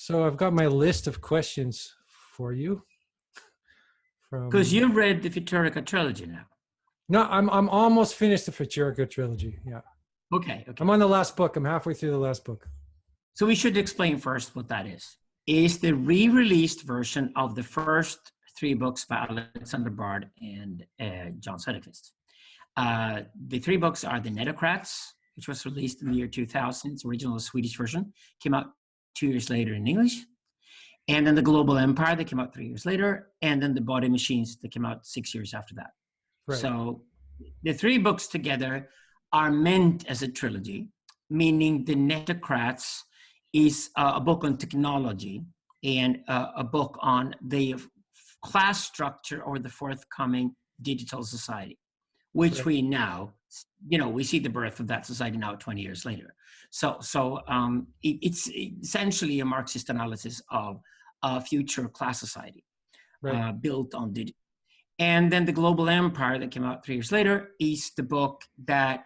So I've got my list of questions for you. Because you've read the Futurica Trilogy now. No, I'm almost finished the Futurica Trilogy. Yeah. Okay. I'm on the last book. I'm halfway through the last book. So we should explain first what that is. It's the re-released version of the first 3 books by Alexander Bard and Jan Söderqvist. The 3 books are The Netocrats, which was released in the year 2000. Its original Swedish version came out 2 years later in English. And then The Global Empire that came out 3 years later. And then The Body Machines that came out 6 years after that. Right. So the 3 books together are meant as a trilogy, meaning The Netocrats is a book on technology and a book on the class structure or the forthcoming digital society, which right. We now, we see the birth of that society now 20 years later. So it's essentially a Marxist analysis of a future class society right. Built on digital. And then The Global Empire that came out 3 years later is the book that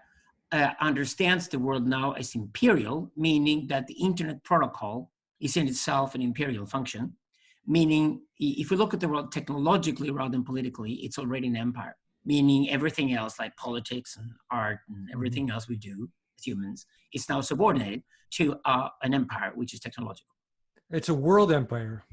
understands the world now as imperial, meaning that the internet protocol is in itself an imperial function, meaning if we look at the world technologically rather than politically, it's already an empire, meaning everything else like politics and art and everything else we do as humans is now subordinated to an empire, which is technological. It's a world empire.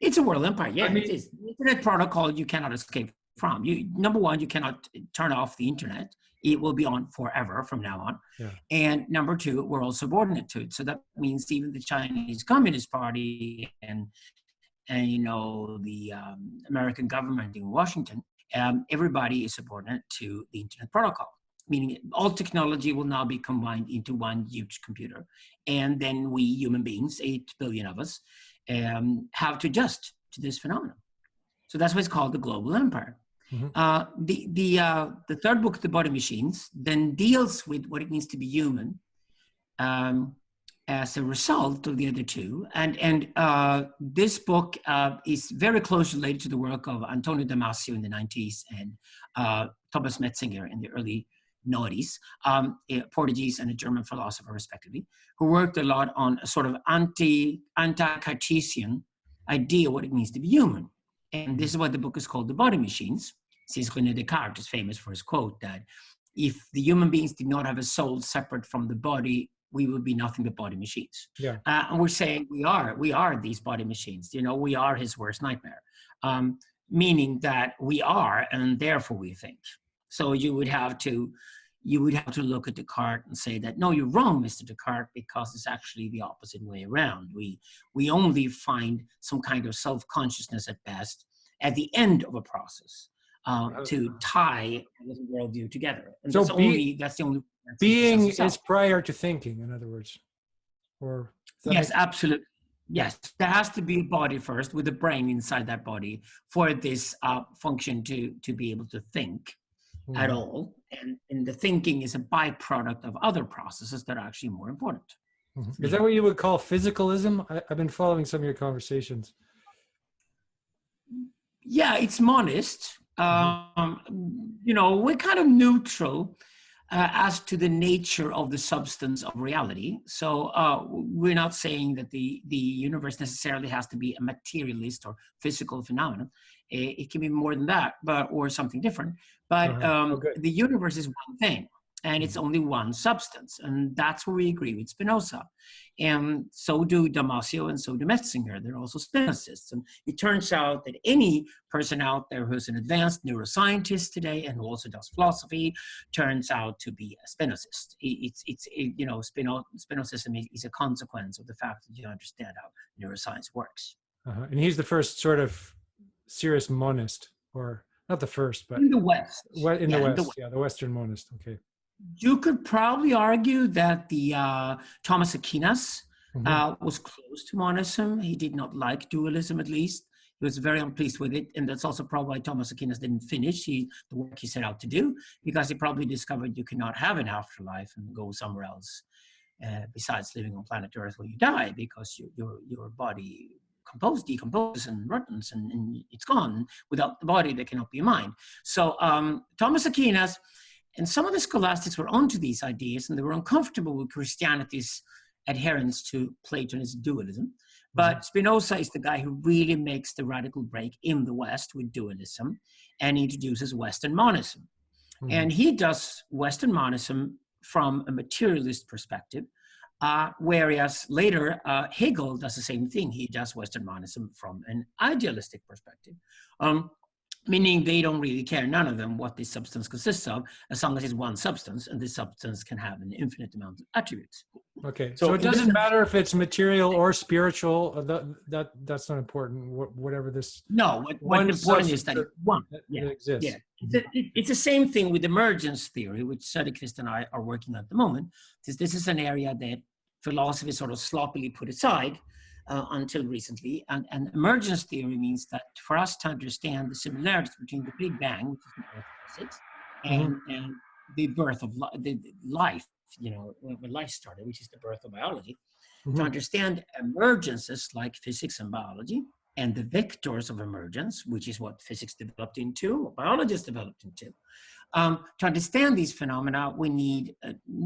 It's a world empire, yeah. I mean, it is. The internet protocol you cannot escape from. Number one, you cannot turn off the internet. It will be on forever from now on. Yeah. And number 2, we're all subordinate to it. So that means even the Chinese Communist Party and the American government in Washington, everybody is subordinate to the internet protocol, meaning all technology will now be combined into one huge computer. And then we human beings, 8 billion of us, have to adjust to this phenomenon. So that's why it's called the global empire. Mm-hmm. The 3rd book, The Body Machines, then deals with what it means to be human as a result of the other 2. And this book is very closely related to the work of Antonio Damasio in the 90s and Thomas Metzinger in the early 90s, a Portuguese and a German philosopher, respectively, who worked a lot on a sort of anti-Cartesian idea of what it means to be human. And this is why the book is called The Body Machines, since René Descartes is famous for his quote that if the human beings did not have a soul separate from the body, we would be nothing but body machines. Yeah. And we're saying we are these body machines. We are his worst nightmare, meaning that we are, and therefore we think. So you would have to look at Descartes and say that, no, you're wrong, Mr. Descartes, because it's actually the opposite way around. We only find some kind of self-consciousness at best at the end of a process to tie the worldview together. And so that's the only being is prior to thinking, in other words. Or yes, absolutely. Yes, there has to be a body first with a brain inside that body for this function to be able to think at all. And the thinking is a byproduct of other processes that are actually more important. Is that what you would call physicalism? I've been following some of your conversations. Yeah, it's monist. We're kind of neutral as to the nature of the substance of reality. So we're not saying that the universe necessarily has to be a materialist or physical phenomenon. It can be more than that, or something different. But the universe is one thing, and it's only one substance. And that's where we agree with Spinoza. And so do Damasio and so do Metzinger. They're also Spinocists. And it turns out that any person out there who's an advanced neuroscientist today and who also does philosophy turns out to be a Spinocist. Spinocism is a consequence of the fact that you understand how neuroscience works. And he's the first sort of serious monist, or not the first, but in the West. The Western monist. Okay. You could probably argue that the Thomas Aquinas was close to monism. He did not like dualism, at least. He was very unpleased with it, and that's also probably why Thomas Aquinas didn't finish the work he set out to do, because he probably discovered you cannot have an afterlife and go somewhere else besides living on planet Earth when you die, because your body decomposes and rottens, and it's gone. Without the body, there cannot be a mind. So Thomas Aquinas and some of the scholastics were onto these ideas, and they were uncomfortable with Christianity's adherence to Platonist dualism. But Spinoza is the guy who really makes the radical break in the West with dualism and introduces Western monism. And he does Western monism from a materialist perspective, whereas later Hegel does the same thing. He does Western monism from an idealistic perspective, meaning they don't really care, none of them, what this substance consists of, as long as it's one substance, and this substance can have an infinite amount of attributes. Okay, so it doesn't matter if it's material or spiritual. That's not important. Whatever this. No, what's important is that it's one. It exists. Yeah, it's the same thing with emergence theory, which Söderqvist and I are working on at the moment. This is an area that philosophy sort of sloppily put aside until recently. And emergence theory means that for us to understand the similarities between the Big Bang, which is the birth of physics, and the birth of life, when life started, which is the birth of biology, to understand emergences like physics and biology, and the vectors of emergence, which is what physics developed into, what biology has developed into. To understand these phenomena, we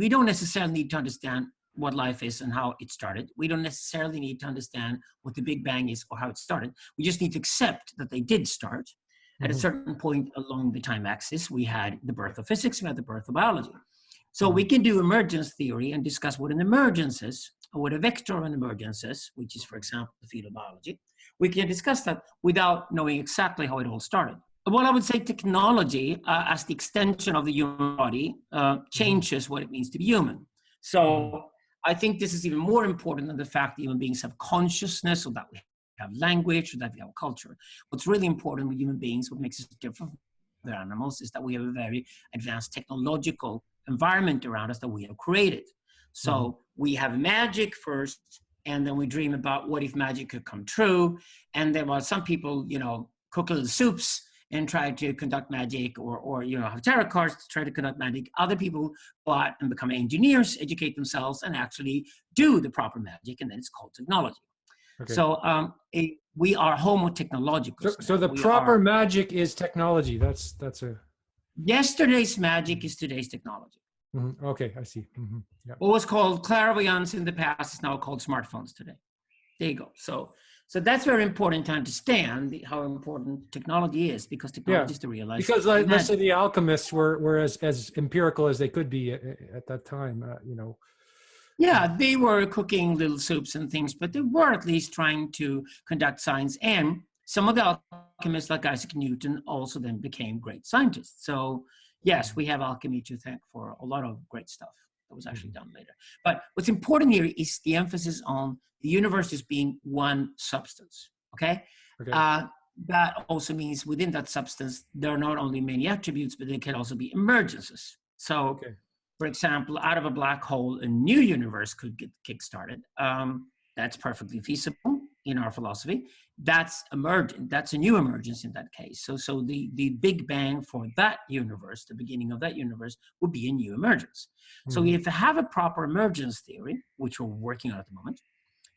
don't necessarily need to understand what life is and how it started. We don't necessarily need to understand what the Big Bang is or how it started. We just need to accept that they did start. At a certain point along the time axis, we had the birth of physics, we had the birth of biology. So we can do emergence theory and discuss what an emergence is, or what a vector of an emergence is, which is, for example, the field of biology. We can discuss that without knowing exactly how it all started. Well, I would say technology, as the extension of the human body, changes what it means to be human. So I think this is even more important than the fact that human beings have consciousness, or that we have language, or that we have culture. What's really important with human beings, what makes us different from other animals, is that we have a very advanced technological environment around us that we have created. So we have magic first, and then we dream about what if magic could come true. And then while some people, cook little soups and try to conduct magic, or have tarot cards to try to conduct magic, other people go out and become engineers, educate themselves, and actually do the proper magic, and then it's called technology. Okay. So we are homo technologicus. So the proper magic is technology. That's a... Yesterday's magic is today's technology. Okay, I see. Yep. What was called clairvoyance in the past is now called smartphones today. There you go. So that's very important to understand how important technology is, because technology is to realize. Because let's say the alchemists were as empirical as they could be at that time, Yeah, they were cooking little soups and things, but they were at least trying to conduct science. And some of the alchemists, like Isaac Newton, also then became great scientists. So yes, we have alchemy to thank for a lot of great stuff that was actually done later. But what's important here is the emphasis on the universe as being one substance, okay? That also means within that substance, there are not only many attributes, but there can also be emergences. So, for example, out of a black hole, a new universe could get kickstarted. That's perfectly feasible in our philosophy. That's emergent. That's a new emergence in that case. So the Big Bang for that universe, the beginning of that universe, would be a new emergence. So if you have a proper emergence theory, which we're working on at the moment,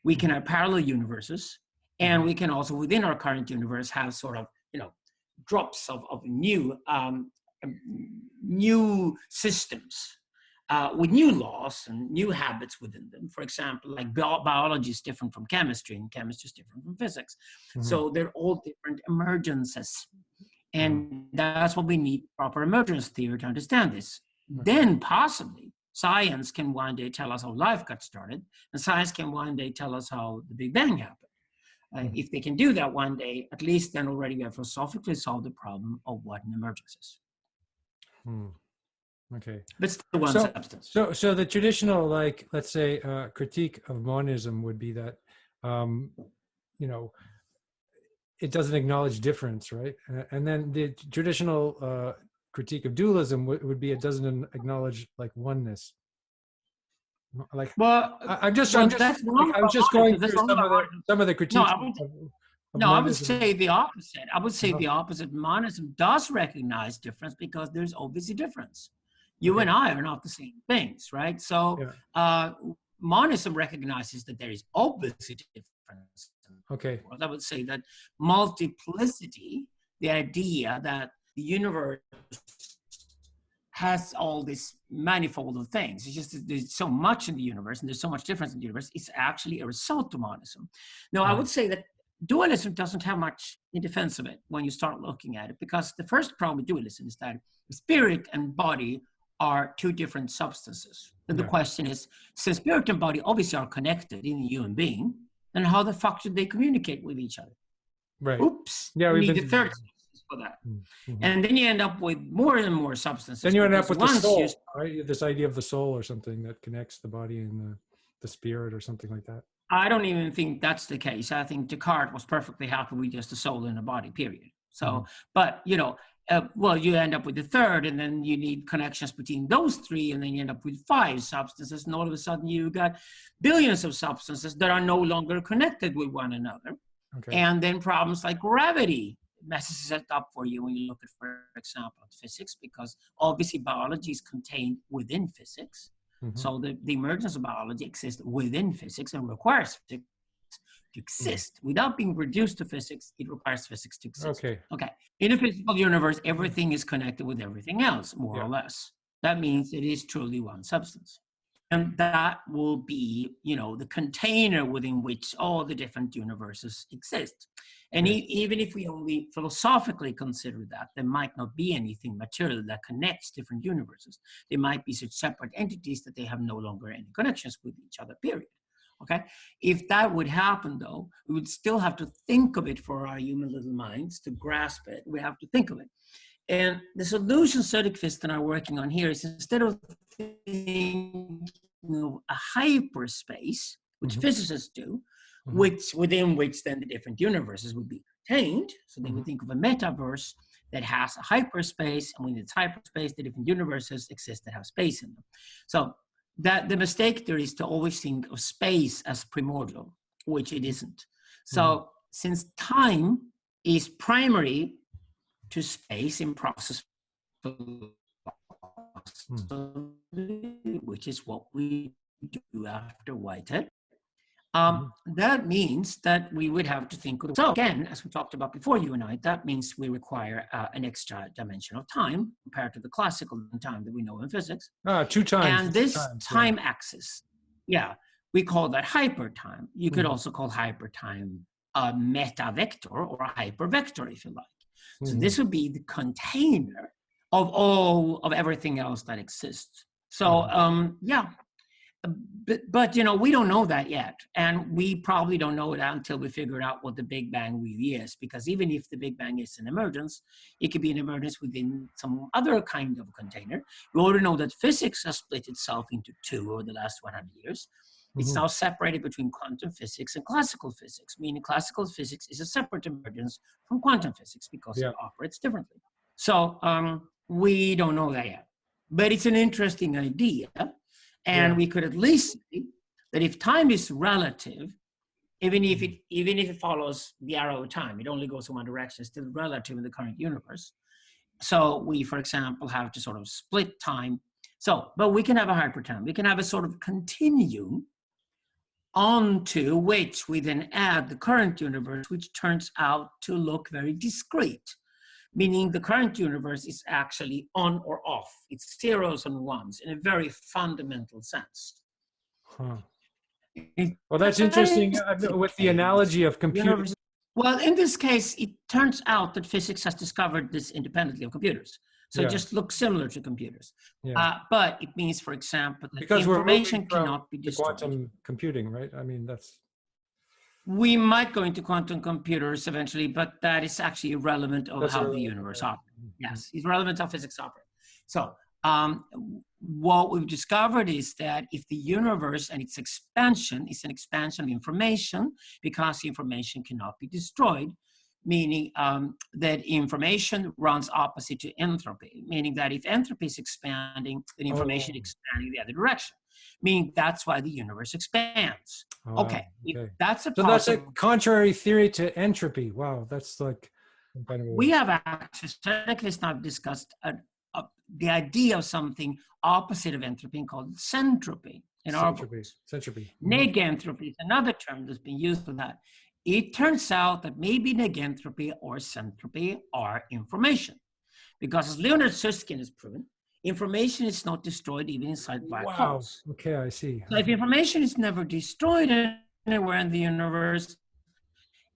we can have parallel universes, and we can also, within our current universe, have sort of, drops of new systems. With new laws and new habits within them. For example, like biology is different from chemistry, and chemistry is different from physics. So they're all different emergences. And that's what we need proper emergence theory to understand this. Then possibly science can one day tell us how life got started, and science can one day tell us how the Big Bang happened. If they can do that one day, at least then already we have philosophically solved the problem of what an emergence is. Okay. But still one substance. So the traditional, like, let's say, critique of monism would be that, it doesn't acknowledge difference, right? And then the traditional critique of dualism would be it doesn't acknowledge like oneness. Like, well, I was just going through some of the critiques. I would say the opposite. I would say the opposite. Monism does recognize difference because there's obviously difference. You and I are not the same things, right? So monism recognizes that there is obviously difference. Okay. I would say that multiplicity, the idea that the universe has all this manifold of things. It's just that there's so much in the universe and there's so much difference in the universe. It's actually a result of monism. Now, I would say that dualism doesn't have much in defense of it when you start looking at it, because the first problem with dualism is that spirit and body are two different substances. And the question is, since spirit and body obviously are connected in a human being, then how the fuck should they communicate with each other? Right. Oops. Yeah, we need a third substance for that. And then you end up with more and more substances. Then you end up with the soul, right? This idea of the soul or something that connects the body and the spirit or something like that. I don't even think that's the case. I think Descartes was perfectly happy with just a soul and a body, period. So, but, you know, well, you end up with the third, and then you need connections between those three, and then you end up with 5 substances, and all of a sudden you got billions of substances that are no longer connected with one another. Okay. And then problems like gravity messes it up for you when you look at, for example, physics, because obviously biology is contained within physics. So the emergence of biology exists within physics and requires physics to exist. Without being reduced to physics, it requires physics to exist. Okay. In a physical universe, everything is connected with everything else, more or less. That means it is truly one substance. And that will be, you know, the container within which all the different universes exist. And even if we only philosophically consider that, there might not be anything material that connects different universes. They might be such separate entities that they have no longer any connections with each other, period. Okay? If that would happen, though, we would still have to think of it for our human little minds to grasp it. We have to think of it. And the solution Söderqvist and I are working on here is, instead of thinking of a hyperspace, which physicists do, within which then the different universes would be contained. So they would think of a metaverse that has a hyperspace, and within its hyperspace, the different universes exist that have space in them. So that the mistake there is to always think of space as primordial, which it isn't. So since time is primary to space in process which is what we do after Whitehead, that means that we would have to think of, so again, as we talked about before, you and I, that means we require an extra dimension of time compared to the classical time that we know in physics. 2 times. And this time axis, we call that hypertime. You could also call hypertime a meta vector or a hypervector, if you like. So this would be the container of all of everything else that exists. So but you know, we don't know that yet, and we probably don't know that until we figure out what the Big Bang really is. Because even if the Big Bang is an emergence, it could be an emergence within some other kind of container. We already know that physics has split itself into 2 over the last 100 years. It's now separated between quantum physics and classical physics, meaning classical physics is a separate emergence from quantum physics because it operates differently. So we don't know that yet, but it's an interesting idea. And we could at least say that if time is relative, even if it follows the arrow of time, it only goes in one direction, it's still relative in the current universe. So we, for example, have to sort of split time. So, but we can have a hypertime. We can have a sort of continuum onto which we then add the current universe, which turns out to look very discrete, meaning the current universe is actually on or off. It's zeros and ones in a very fundamental sense. Well, that's interesting with the analogy of computers. Well, in this case, it turns out that physics has discovered this independently of computers. So it just looks similar to computers. But it means, for example, that because information cannot be destroyed. Quantum computing, right? I mean, that's... We might go into quantum computers eventually, but that is actually irrelevant of how the universe operates. Yes, it's relevant how physics operates. So what we've discovered is that if the universe and its expansion is an expansion of information, because information cannot be destroyed, meaning that information runs opposite to entropy, meaning that if entropy is expanding, then information is expanding the other direction, meaning that's why the universe expands. Okay. That's a so that's a contrary theory to entropy. Wow, that's like kind of we have actually Söderqvist now discussed the idea of something opposite of entropy called sentropy in our books. Sentropy. Negentropy is another term that's been used for that. It turns out that maybe negentropy or sentropy are information, because as Leonard Susskind has proven, information is not destroyed even inside black holes. Okay, I see. So if information is never destroyed anywhere in the universe,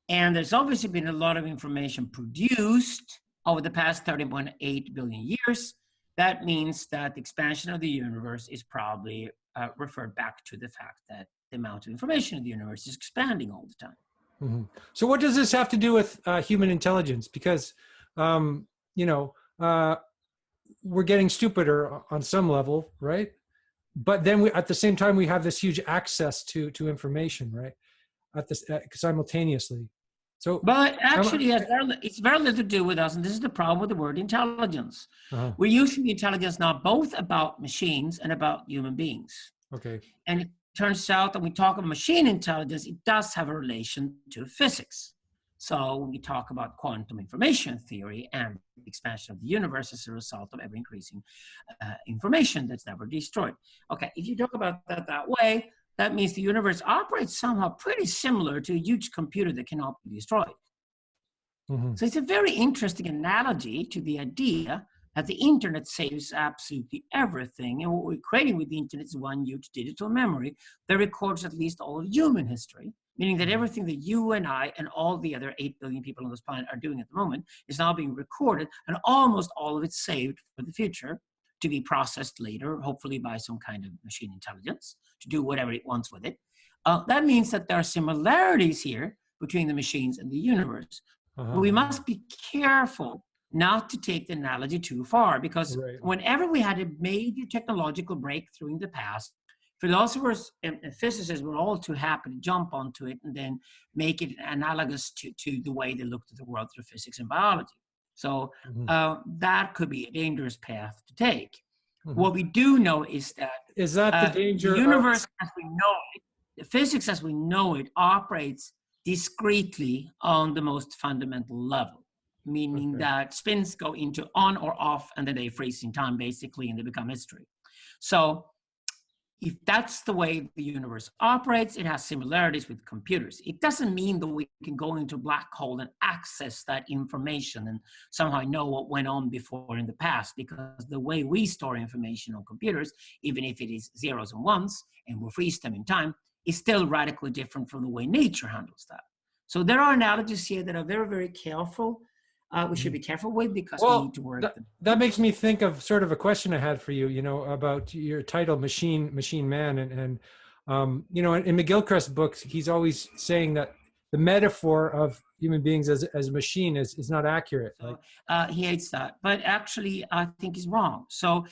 and there's obviously been a lot of information produced over the past 30.8 billion years, that means that the expansion of the universe is probably referred back to the fact that the amount of information in the universe is expanding all the time. Mm-hmm. So what does this have to do with human intelligence? Because, we're getting stupider on some level, right? But then at the same time, we have this huge access to information, right? Simultaneously. So, but actually, it's very little to do with us, and this is the problem with the word intelligence. We're using the intelligence now both about machines and about human beings. Okay. And it turns out that when we talk about machine intelligence, it does have a relation to physics. So when we talk about quantum information theory and the expansion of the universe as a result of ever increasing information that's never destroyed. Okay, if you talk about that way, that means the universe operates somehow pretty similar to a huge computer that cannot be destroyed. Mm-hmm. So it's a very interesting analogy to the idea that the internet saves absolutely everything. And what we're creating with the internet is one huge digital memory that records at least all of human history, meaning that everything that you and I and all the other 8 billion people on this planet are doing at the moment is now being recorded, and almost all of it saved for the future to be processed later, hopefully by some kind of machine intelligence, to do whatever it wants with it. That means that there are similarities here between the machines and the universe. But we must be careful not to take the analogy too far, because whenever we had a major technological breakthrough in the past, philosophers and physicists were all too happy to jump onto it and then make it analogous to the way they looked at the world through physics and biology. So that could be a dangerous path to take. What we do know is that the danger the universe as we know it, the physics as we know it, operates discretely on the most fundamental level, meaning that spins go into on or off, and then they freeze in time, basically, and they become history. So if that's the way the universe operates, it has similarities with computers. It doesn't mean that we can go into a black hole and access that information and somehow know what went on before in the past, because the way we store information on computers, even if it is zeros and ones, and we freeze them in time, is still radically different from the way nature handles that. So there are analogies here that are very, very careful. We should be careful with, because we need to work. That makes me think of sort of a question I had for you, about your title, Machine Man. And in McGilchrist's books, he's always saying that the metaphor of human beings as a machine is not accurate. He hates that, but actually I think he's wrong. So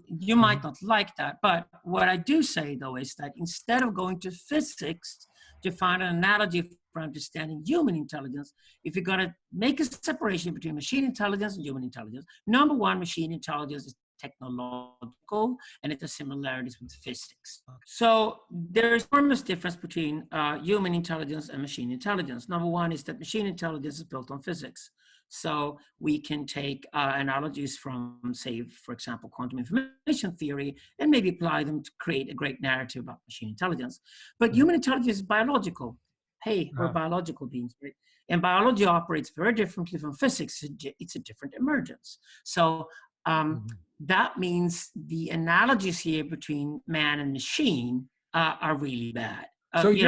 you might not like that, but what I do say, though, is that instead of going to physics to find an analogy for understanding human intelligence, if you're going to make a separation between machine intelligence and human intelligence, number one, machine intelligence is technological, and it has similarities with physics. So there is enormous difference between human intelligence and machine intelligence. Number one is that machine intelligence is built on physics. So we can take analogies from, say, for example, quantum information theory, and maybe apply them to create a great narrative about machine intelligence. But human intelligence is biological. Hey, we're biological beings, right? And biology operates very differently from physics. It's a different emergence. So that means the analogies here between man and machine are really bad. So you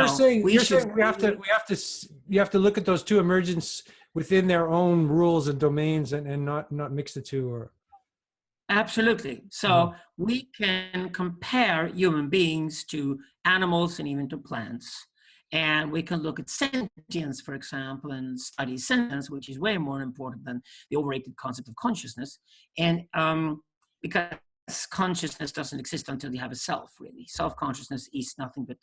have to look at those two emergence within their own rules and domains, and not mix the two. Or absolutely. So we can compare human beings to animals and even to plants. And we can look at sentience, for example, and study sentience, which is way more important than the overrated concept of consciousness. And because consciousness doesn't exist until you have a self, really. Self-consciousness is nothing but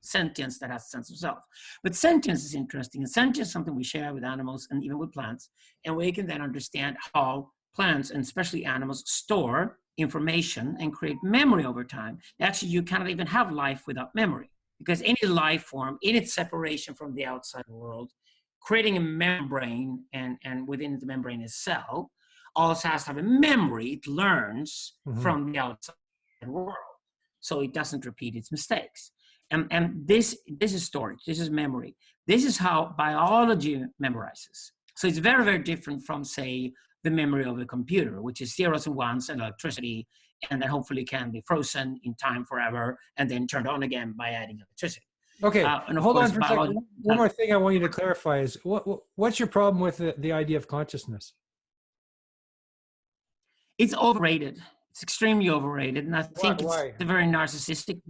sentience that has a sense of self. But sentience is interesting, and sentience is something we share with animals and even with plants. And we can then understand how plants, and especially animals, store information and create memory over time. Actually, you cannot even have life without memory, because any life form, in its separation from the outside world, creating a membrane, and within the membrane is cell, also has to have a memory. It learns from the outside world, so it doesn't repeat its mistakes. And this is storage. This is memory. This is how biology memorizes. So it's very, very different from, say, the memory of a computer, which is zeros and ones and electricity, and then hopefully can be frozen in time forever and then turned on again by adding electricity. Okay, And of hold course, on for a second. One more thing I want you to clarify is what's your problem with the idea of consciousness? It's overrated. It's extremely overrated, and I think it's a very narcissistic.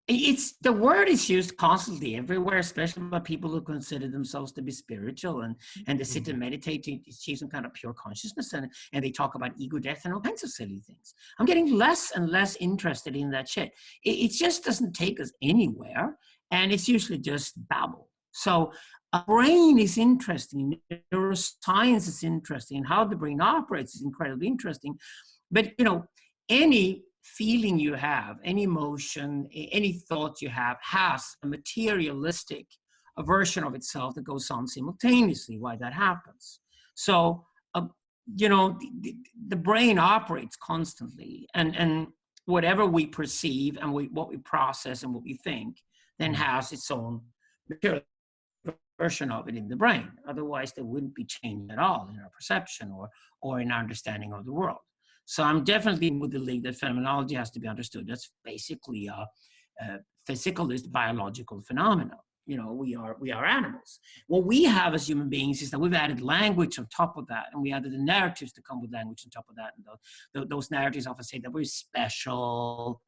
It's the word is used constantly everywhere, especially by people who consider themselves to be spiritual and they sit and meditate to achieve some kind of pure consciousness, and they talk about ego death and all kinds of silly things. I'm getting less and less interested in that shit. It just doesn't take us anywhere, and it's usually just babble. So a brain is interesting, neuroscience is interesting, and how the brain operates is incredibly interesting. But any feeling you have, any emotion, any thought you have has a materialistic version of itself that goes on simultaneously while that happens. So, the brain operates constantly, and whatever we perceive and what we process and what we think then has its own material version of it in the brain. Otherwise, there wouldn't be change at all in our perception or in our understanding of the world. So I'm definitely with the league that phenomenology has to be understood. That's basically a physicalist biological phenomena. We are animals. What we have as human beings is that we've added language on top of that, and we added the narratives to come with language on top of that. And those narratives often say that we're special,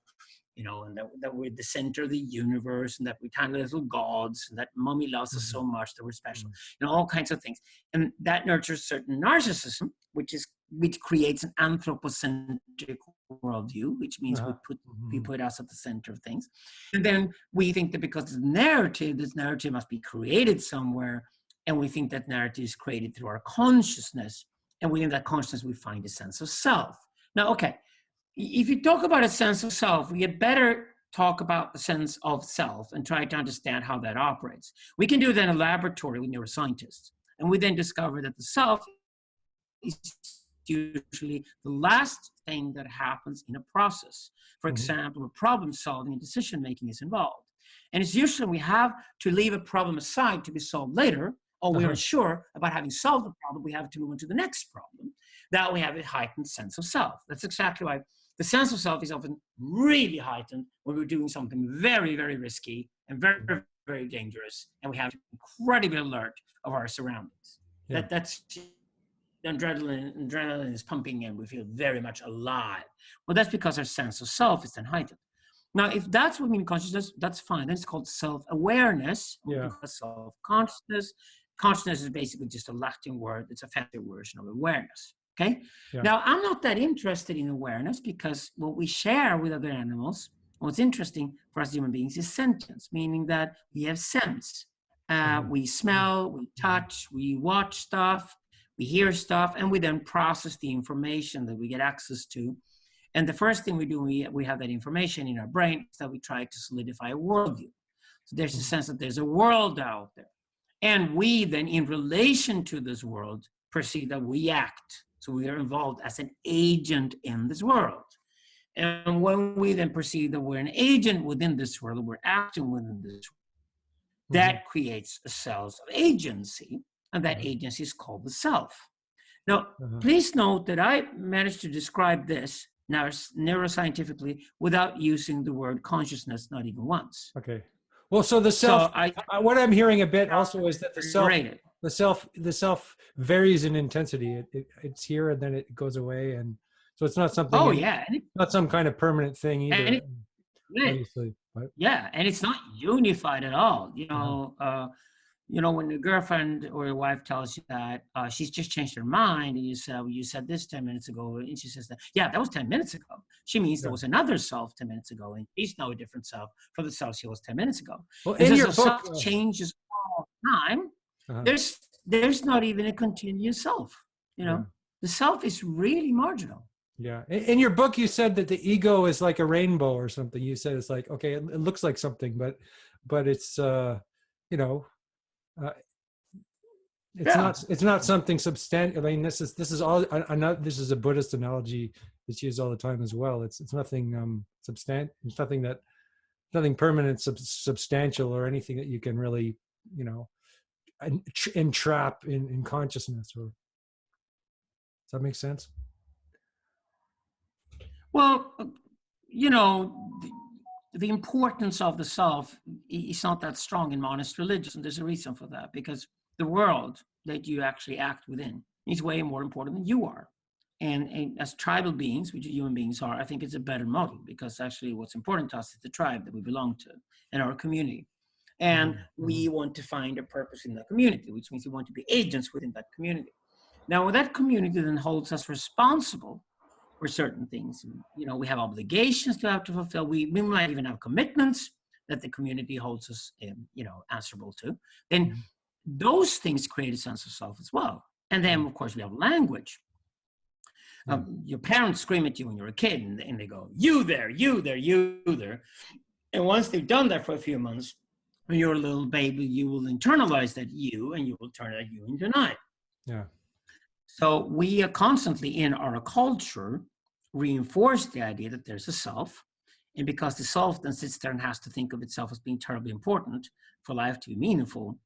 and that we're the center of the universe, and that we're tiny little gods, and that mommy loves us so much that we're special, all kinds of things. And that nurtures certain narcissism, which creates an anthropocentric worldview, which means we put us at the center of things. And then we think that because it's this narrative must be created somewhere, and we think that narrative is created through our consciousness, and within that consciousness we find a sense of self. Now, okay, if you talk about a sense of self, we had better talk about the sense of self and try to understand how that operates. We can do that in a laboratory with neuroscientists, and we then discover that the self is usually the last thing that happens in a process. For example, where problem solving and decision making is involved. And it's usually we have to leave a problem aside to be solved later, or we're unsure about having solved the problem, we have to move on to the next problem. That we have a heightened sense of self. That's exactly why the sense of self is often really heightened when we're doing something very, very risky and very, very dangerous, and we have to be incredibly alert of our surroundings. Yeah. That's adrenaline is pumping and we feel very much alive. Well, that's because our sense of self is then heightened. Now, if that's what we mean consciousness, that's fine. Then it's called self-awareness, self-consciousness. Consciousness is basically just a Latin word. It's a fancy version of awareness. Okay. Yeah. Now, I'm not that interested in awareness because what we share with other animals, what's interesting for us human beings is sentience, meaning that we have sense. We smell, we touch, we watch stuff, we hear stuff, and we then process the information that we get access to. And the first thing we do, we have that information in our brain, is that we try to solidify a worldview. So there's a sense that there's a world out there. And we then, in relation to this world, perceive that we act. So we are involved as an agent in this world. And when we then perceive that we're an agent within this world, we're acting within this world, that creates a sense of agency, and that agency is called the self. Now, please note that I managed to describe this now neuroscientifically without using the word consciousness, not even once. Okay. Well, so the self, what I'm hearing a bit also is that the self varies in intensity. It's here and then it goes away, and so it's not something. Not some kind of permanent thing either. Obviously. Yeah, and it's not unified at all. When your girlfriend or your wife tells you that she's just changed her mind, and you say, well, you said this 10 minutes ago, and she says that was 10 minutes ago. She means there was another self 10 minutes ago, and she's now a different self from the self she was 10 minutes ago. Well, in your book, self changes all the time. There's not even a continuous self. The self is really marginal. Yeah. In your book, you said that the ego is like a rainbow or something. You said it's like, okay, it looks like something, but it's it's not something substantial. I mean, this is a Buddhist analogy that's used all the time as well. It's nothing substantial. It's nothing permanent, substantial, or anything that you can really entrap in consciousness. Or that make sense? Well, you know, the importance of the self is not that strong in monist religions, and there's a reason for that, because the world that you actually act within is way more important than you are. And as tribal beings, which human beings are, I think it's a better model, because actually what's important to us is the tribe that we belong to and our community. And we want to find a purpose in that community, which means we want to be agents within that community. Now, that community then holds us responsible for certain things. You know, we have obligations to have to fulfill. We might even have commitments that the community holds us, you know, answerable to. Then those things create a sense of self as well. And then, of course, we have language. Your parents scream at you when you're a kid, and they go, you there, you there, you there. And once they've done that for a few months, when you're a little baby, you will internalize that you, and you will turn that you into an I. Yeah. So we are constantly in our culture reinforce the idea that there's a self. And because the self then sits there and has to think of itself as being terribly important for life to be meaningful,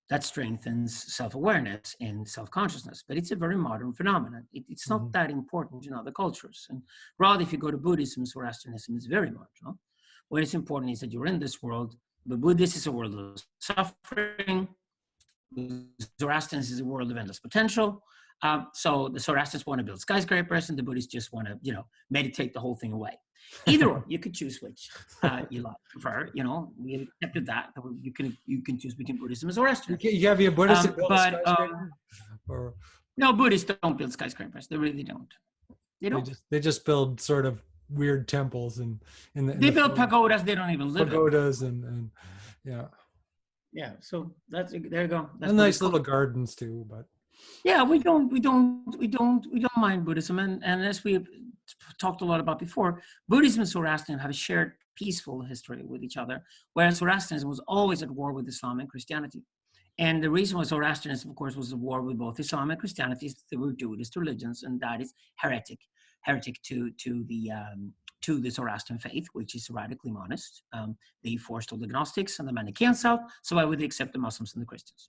that strengthens self-awareness and self-consciousness. But it's a very modern phenomenon. It's not that important in other cultures. And rather, if you go to Buddhism, Zoroastrianism is very marginal. What is important is that you're in this world. But Buddhism is a world of suffering. Zoroastrianism is a world of endless potential. So the Zoroastrians want to build skyscrapers, and the Buddhists just want to, you know, meditate the whole thing away. Either or, you could choose which you like, prefer. You know, we accepted that. You can choose between Buddhism and Zoroastrianism. You have your Buddhist build a skyscraper? Or... No, Buddhists don't build skyscrapers. They really don't. They don't. They just build sort of weird temples they build pagodas. They don't even live pagodas and yeah. Yeah. So that's there you go. That's and nice little gardens too, but. Yeah, we don't mind Buddhism, and as we've talked a lot about before, Buddhism and Zoroastrianism have a shared peaceful history with each other, whereas Zoroastrianism was always at war with Islam and Christianity. And the reason why Zoroastrianism, of course, was at war with both Islam and Christianity is that they were dualist religions, and that is heretic to the Zoroastrian faith, which is radically monist. They forced all the Gnostics and the Manichaeans out, so why would they accept the Muslims and the Christians?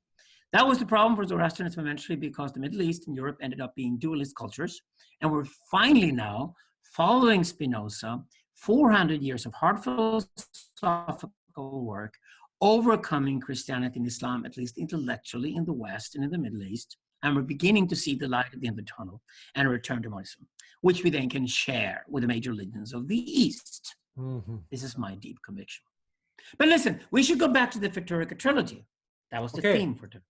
That was the problem for Zoroastrianism eventually, because the Middle East and Europe ended up being dualist cultures. And we're finally now, following Spinoza, 400 years of hard philosophical work, overcoming Christianity and Islam, at least intellectually, in the West and in the Middle East. And we're beginning to see the light at the end of the tunnel and a return to Monism, which we then can share with the major religions of the East. This is my deep conviction. But listen, we should go back to the Futurica Trilogy. That was the theme for today.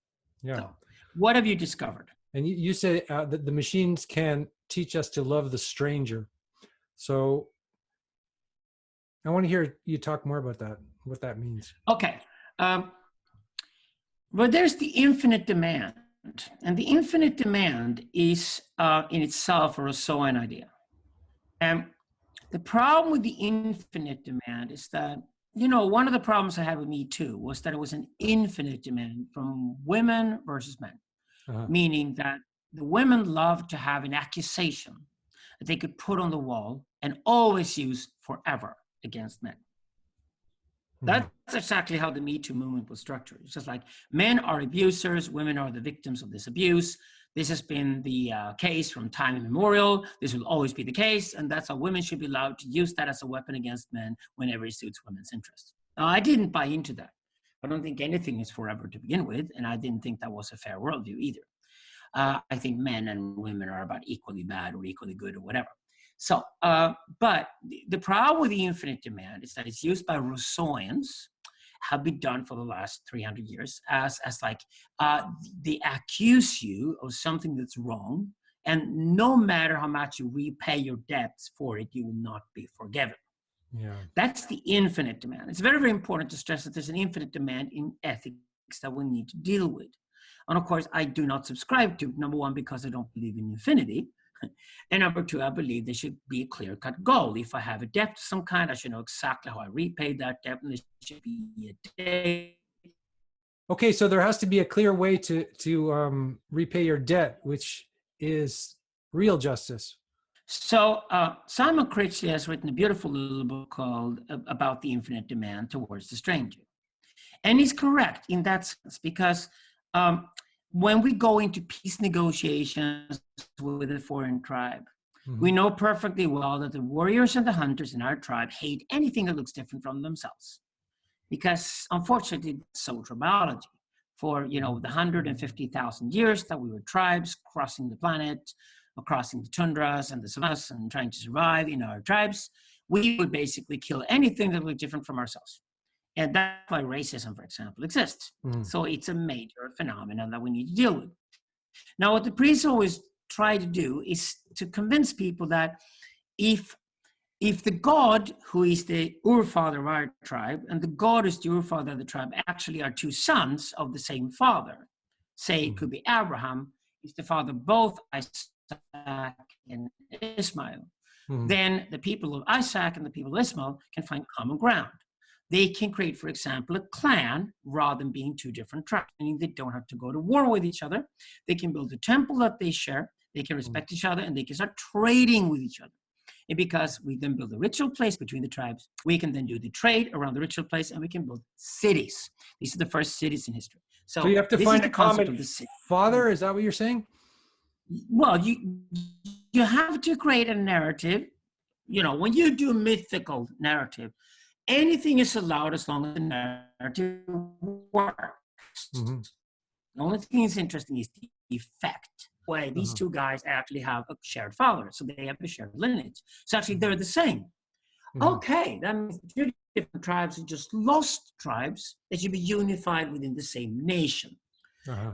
Yeah. So, what have you discovered? And you say that the machines can teach us to love the stranger. So I want to hear you talk more about that, what that means. Okay. Well, there's the infinite demand. And the infinite demand is in itself a Rousseauian idea. And the problem with the infinite demand is that, you know, one of the problems I had with Me Too was that it was an infinite demand from women versus men, meaning that the women loved to have an accusation that they could put on the wall and always use forever against men. That's exactly how the Me Too movement was structured. It's just like men are abusers, women are the victims of this abuse. This has been the case from time immemorial. This will always be the case, and that's how women should be allowed to use that as a weapon against men whenever it suits women's interests. Now, I didn't buy into that. I don't think anything is forever to begin with, and I didn't think that was a fair worldview either. I think men and women are about equally bad or equally good or whatever. So, but the problem with the infinite demand is that it's used by Rousseauians, have been done for the last 300 years as like they accuse you of something that's wrong, and no matter how much you repay your debts for it, you will not be forgiven. Yeah. That's the infinite demand. It's very, very important to stress that there's an infinite demand in ethics that we need to deal with. And of course, I do not subscribe to, number one, because I don't believe in infinity. And number two, I believe there should be a clear-cut goal. If I have a debt of some kind, I should know exactly how I repay that debt, and there should be a date. Okay, so there has to be a clear way to repay your debt, which is real justice. So Simon Critchley has written a beautiful little book called About the Infinite Demand Towards the Stranger. And he's correct in that sense, because when we go into peace negotiations with a foreign tribe, we know perfectly well that the warriors and the hunters in our tribe hate anything that looks different from themselves. Because unfortunately, it's social biology. For the 150,000 years that we were tribes crossing the planet, crossing the tundras and the savannas and trying to survive in our tribes, we would basically kill anything that looked different from ourselves. And that's why racism, for example, exists. So it's a major phenomenon that we need to deal with. Now, what the priests always try to do is to convince people that if the God, who is the Urfather of our tribe, and the God who's the Urfather of the tribe actually are two sons of the same father, say it could be Abraham, is the father of both Isaac and Ishmael, then the people of Isaac and the people of Ishmael can find common ground. They can create, for example, a clan rather than being two different tribes, meaning they don't have to go to war with each other. They can build a temple that they share, they can respect each other, and they can start trading with each other. And because we then build a ritual place between the tribes, we can then do the trade around the ritual place, and we can build cities. These are the first cities in history. So you have to find a common father? Is that what you're saying? Well, you have to create a narrative. When you do a mythical narrative, anything is allowed as long as the narrative works. The only thing that's interesting is the effect. Why these two guys actually have a shared father, so they have a shared lineage. So actually, they're the same. Okay, that means two different tribes are just lost tribes that should be unified within the same nation.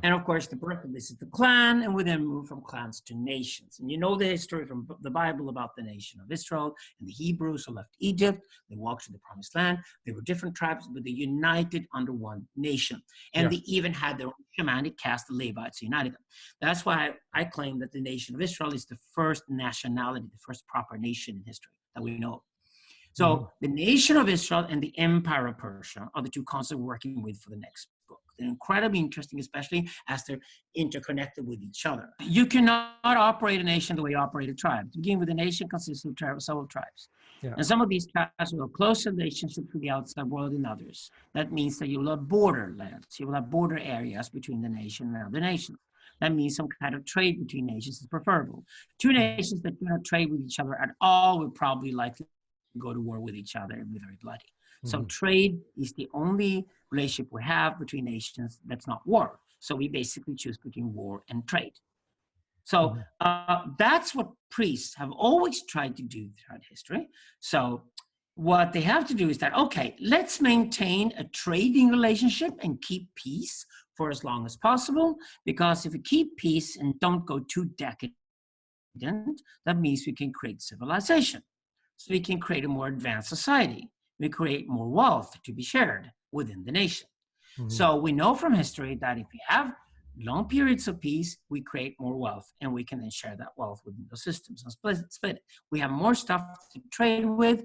And of course, the birth of this is the clan, and we then move from clans to nations. And you know the history from the Bible about the nation of Israel and the Hebrews who left Egypt. They walked to the promised land. They were different tribes, but they united under one nation. And they even had their own shamanic caste, the Levites, united them. That's why I claim that the nation of Israel is the first nationality, the first proper nation in history that we know. So the nation of Israel and the empire of Persia are the two concepts we're working with for the next book. They're incredibly interesting, especially as they're interconnected with each other. You cannot operate a nation the way you operate a tribe. To begin with, a nation consists of several tribes. And some of these tribes will have closer relationships with the outside world than others. That means that you will have borderlands. You will have border areas between the nation and other nations. That means some kind of trade between nations is preferable. Two nations that do not trade with each other at all will probably likely go to war with each other and be very bloody. So trade is the only relationship we have between nations that's not war. So we basically choose between war and trade. So that's what priests have always tried to do throughout history. So what they have to do is that, okay, let's maintain a trading relationship and keep peace for as long as possible, because if we keep peace and don't go too decadent, that means we can create civilization. So we can create a more advanced society. We create more wealth to be shared within the nation. So we know from history that if we have long periods of peace, we create more wealth, and we can then share that wealth within those systems and split it. We have more stuff to trade with,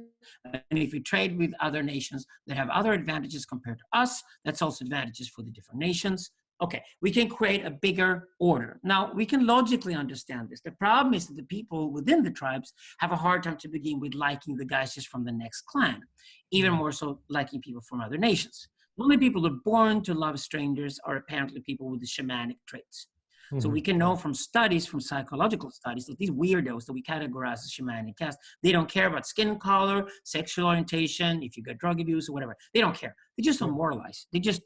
and if we trade with other nations that have other advantages compared to us, that's also advantages for the different nations. Okay, we can create a bigger order. Now, we can logically understand this. The problem is that the people within the tribes have a hard time to begin with liking the guys just from the next clan, even more so liking people from other nations. The only people who are born to love strangers are apparently people with the shamanic traits. So we can know from studies, from psychological studies, that these weirdos that we categorize as shamanic caste, they don't care about skin color, sexual orientation, if you get drug abuse or whatever. They don't care. They just don't moralize. They just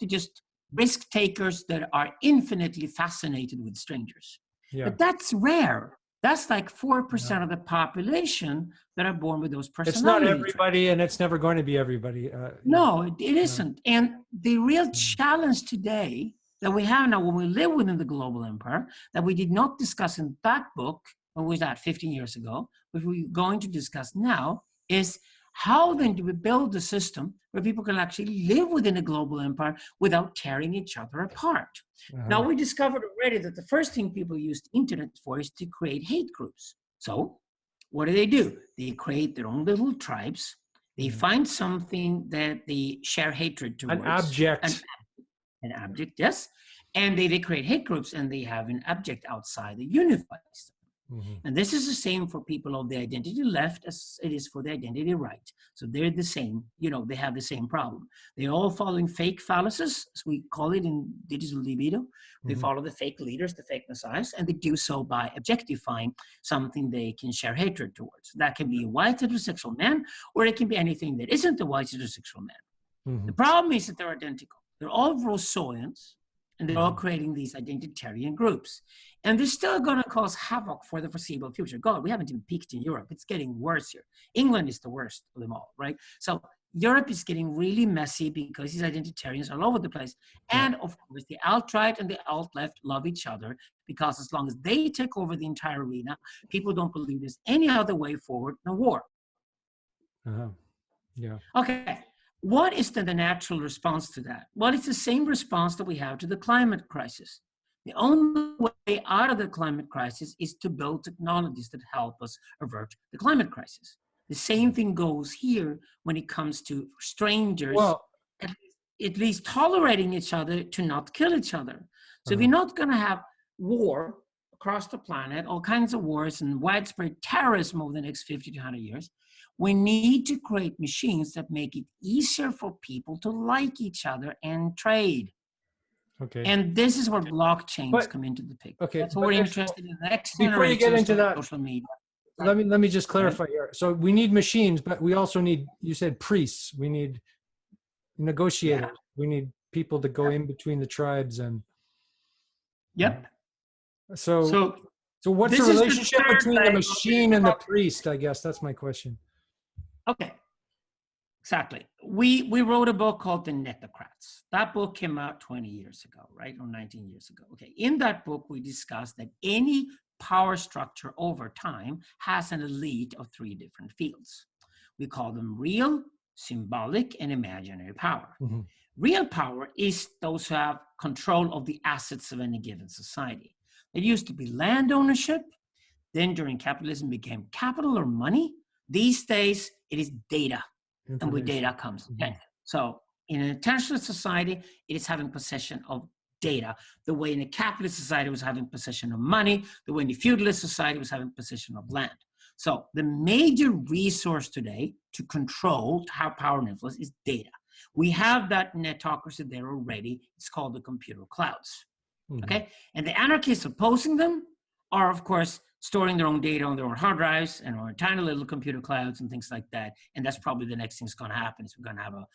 risk takers that are infinitely fascinated with strangers. But that's rare. That's like 4% of the population that are born with those personality It's not everybody, traits. and it's never going to be everybody. No, it isn't. And the real challenge today that we have now when we live within the global empire, that we did not discuss in that book, when was that, 15 years ago, but we're going to discuss now, is how then do we build a system where people can actually live within a global empire without tearing each other apart? Now, we discovered already that the first thing people use the internet for is to create hate groups. So what do? They create their own little tribes. They find something that they share hatred towards. An abject. An abject, yes. And they create hate groups, and they have an abject outside that unifies them. And this is the same for people of the identity left as it is for the identity right. So they're the same, you know, they have the same problem. They're all following fake phalluses, as we call it in digital libido. They follow the fake leaders, the fake messiahs, and they do so by objectifying something they can share hatred towards. That can be a white heterosexual man, or it can be anything that isn't a white heterosexual man. The problem is that they're identical. They're all Rousseauians, and they're all creating these identitarian groups. And they're still going to cause havoc for the foreseeable future. God, we haven't even peaked in Europe. It's getting worse here. England is the worst of them all, right? So Europe is getting really messy because these identitarians are all over the place. And of course, the alt-right and the alt-left love each other, because as long as they take over the entire arena, people don't believe there's any other way forward than war. Okay. What is the natural response to that? Well, it's the same response that we have to the climate crisis. The only way out of the climate crisis is to build technologies that help us avert the climate crisis. The same thing goes here when it comes to strangers, at least tolerating each other to not kill each other. So if you're not going to have war across the planet, all kinds of wars and widespread terrorism over the next 50 to 100 years, we need to create machines that make it easier for people to like each other and trade. And this is where blockchains come into the picture. That's what we're interested in. The next before you get into that, social media. Let me just clarify here. So we need machines, but we also need, you said priests. We need negotiators. We need people to go in between the tribes and. So what's the relationship between the machine and the priest? I guess that's my question. Okay, exactly. We wrote a book called The Netocrats. That book came out 20 years ago, right? Or 19 years ago. Okay, in that book, we discussed that any power structure over time has an elite of 3 different fields. We call them real, symbolic, and imaginary power. Real power is those who have control of the assets of any given society. It used to be land ownership. Then during capitalism became capital or money. These days, it is data. And with data comes data. So in an intentionalist society, it is having possession of data. The way in a capitalist society was having possession of money. The way in a feudalist society was having possession of land. So the major resource today to control, to have power and influence, is data. We have that netocracy there already. It's called the computer clouds. Okay? And the anarchists opposing them are, of course, storing their own data on their own hard drives and on tiny little computer clouds and things like that. And that's probably the next thing that's going to happen, is we're going to have a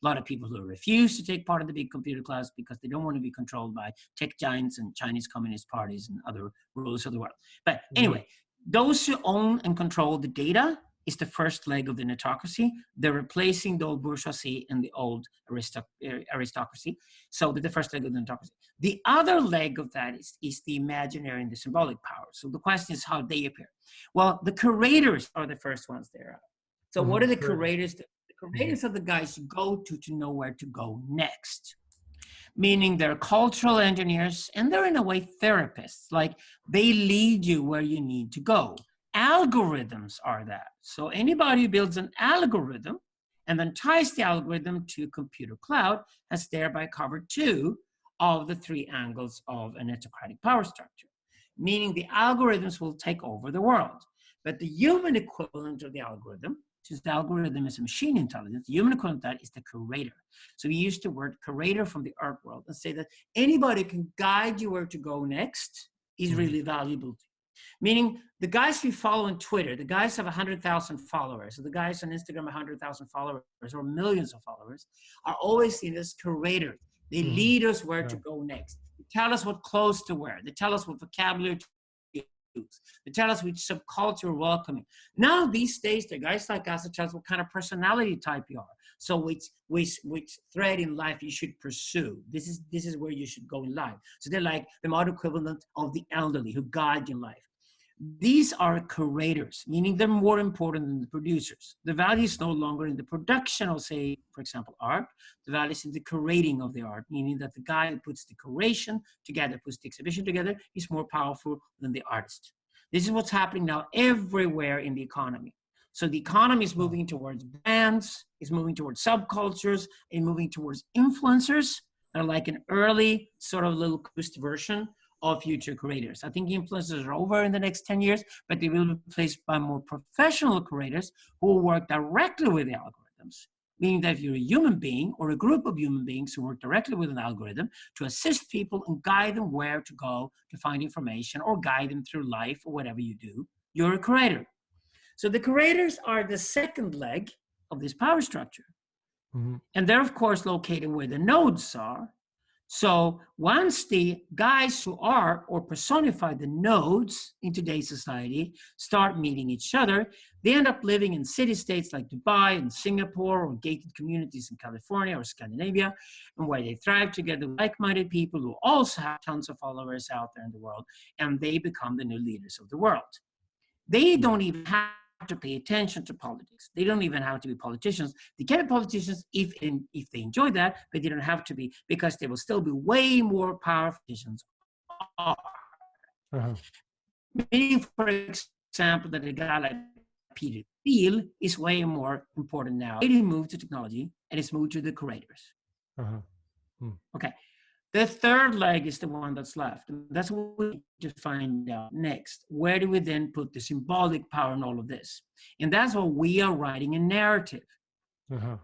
lot of people who refuse to take part of the big computer clouds because they don't want to be controlled by tech giants and Chinese communist parties and other rulers of the world. But anyway, those who own and control the data is the first leg of the netocracy. They're replacing the old bourgeoisie and the old aristocracy. So they're the first leg of the netocracy. The other leg of that is the imaginary and the symbolic power. So the question is how they appear. Well, the curators are the first ones there. So what are the curators? The curators are the guys you go to know where to go next. Meaning they're cultural engineers and they're in a way therapists. Like they lead you where you need to go. Algorithms are that. So anybody who builds an algorithm and then ties the algorithm to a computer cloud has thereby covered 2 of the 3 angles of a netocratic power structure. Meaning the algorithms will take over the world. But the human equivalent of the algorithm, since the algorithm is a machine intelligence, the human equivalent of that is the curator. So we use the word curator from the art world and say that anybody can guide you where to go next is really valuable to you. Meaning the guys we follow on Twitter, the guys have 100,000 followers, or the guys on Instagram 100,000 followers or millions of followers, are always seen as curators. They lead us where to go next. They tell us what clothes to wear. They tell us what vocabulary to use. They tell us which subculture we're welcoming. Now these days, the guys like us that tell us what kind of personality type you are. So which thread in life you should pursue. This is where you should go in life. So they're like the modern equivalent of the elderly who guide you in life. These are curators, meaning they're more important than the producers. The value is no longer in the production of, say, for example, art. The value is in the curating of the art, meaning that the guy who puts the curation together, puts the exhibition together, is more powerful than the artist. This is what's happening now everywhere in the economy. So the economy is moving towards brands, is moving towards subcultures, and moving towards influencers. They're like an early sort of little boost version of future curators. I think influencers are over in the next 10 years, but they will be replaced by more professional curators who work directly with the algorithms. Meaning that if you're a human being or a group of human beings who work directly with an algorithm to assist people and guide them where to go to find information or guide them through life or whatever you do, you're a curator. So the curators are the second leg of this power structure. Mm-hmm. And they're, of course, located where the nodes are. So once the guys who are or personify the nodes in today's society start meeting each other, they end up living in city-states like Dubai and Singapore, or gated communities in California or Scandinavia, and where they thrive together with like-minded people who also have tons of followers out there in the world, and they become the new leaders of the world. They don't even have to pay attention to politics. They don't even have to be politicians. They can be politicians if they enjoy that, but they don't have to be, because they will still be way more powerful politicians are. Meaning, for example, that a guy like Peter Thiel is way more important now. It moved to technology and it's moved to the curators. Okay. The third leg is the one that's left. And that's what we need to find out next. Where do we then put the symbolic power in all of this? And that's what we are writing a narrative.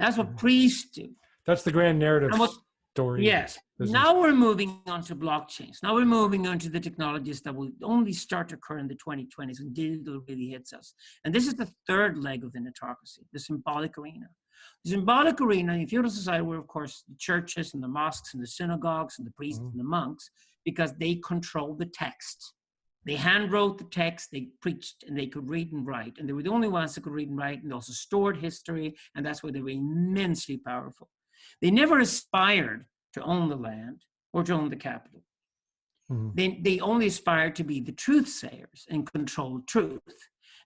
That's what priests do. That's the grand narrative story. Yes. Now we're moving on to blockchains. Now we're moving on to the technologies that will only start to occur in the 2020s when digital really hits us. And this is the third leg of the netocracy, the symbolic arena. The symbolic arena in feudal society were, of course, the churches and the mosques and the synagogues and the priests and the monks, because they controlled the text. They hand wrote the text, they preached, and they could read and write. And they were the only ones that could read and write, and also stored history, and that's why they were immensely powerful. They never aspired to own the land or to own the capital. They only aspired to be the truth sayers and control truth.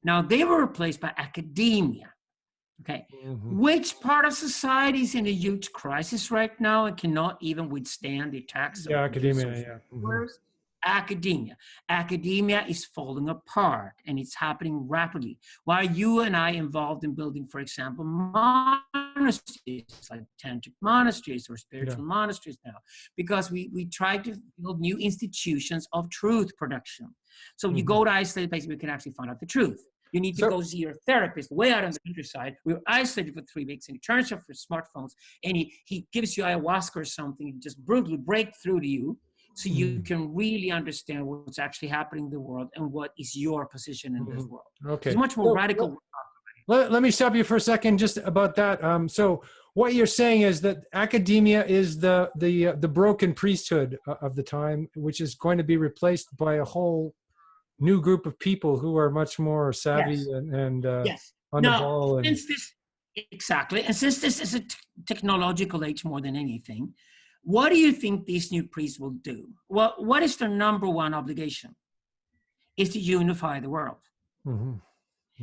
Now, they were replaced by academia. Okay, which part of society is in a huge crisis right now and cannot even withstand the attacks? Academia. Academia. Academia is falling apart, and it's happening rapidly. Why are you and I involved in building, for example, monasteries, like tantric monasteries or spiritual monasteries now? Because we try to build new institutions of truth production. So you go to isolated places where you can actually find out the truth. You need to go see your therapist way out on the countryside. We were isolated for 3 weeks, and he turns off your smartphones, and he gives you ayahuasca or something, and just brutally break through to you, so you can really understand what's actually happening in the world and what is your position in this world. Okay. It's much more radical. Let me stop you for a second just about that. So what you're saying is that academia is the broken priesthood of the time, which is going to be replaced by a whole new group of people who are much more savvy and on the ball. And exactly. And since this is a technological age more than anything, what do you think these new priests will do? Well, what is their number one obligation? Is to unify the world.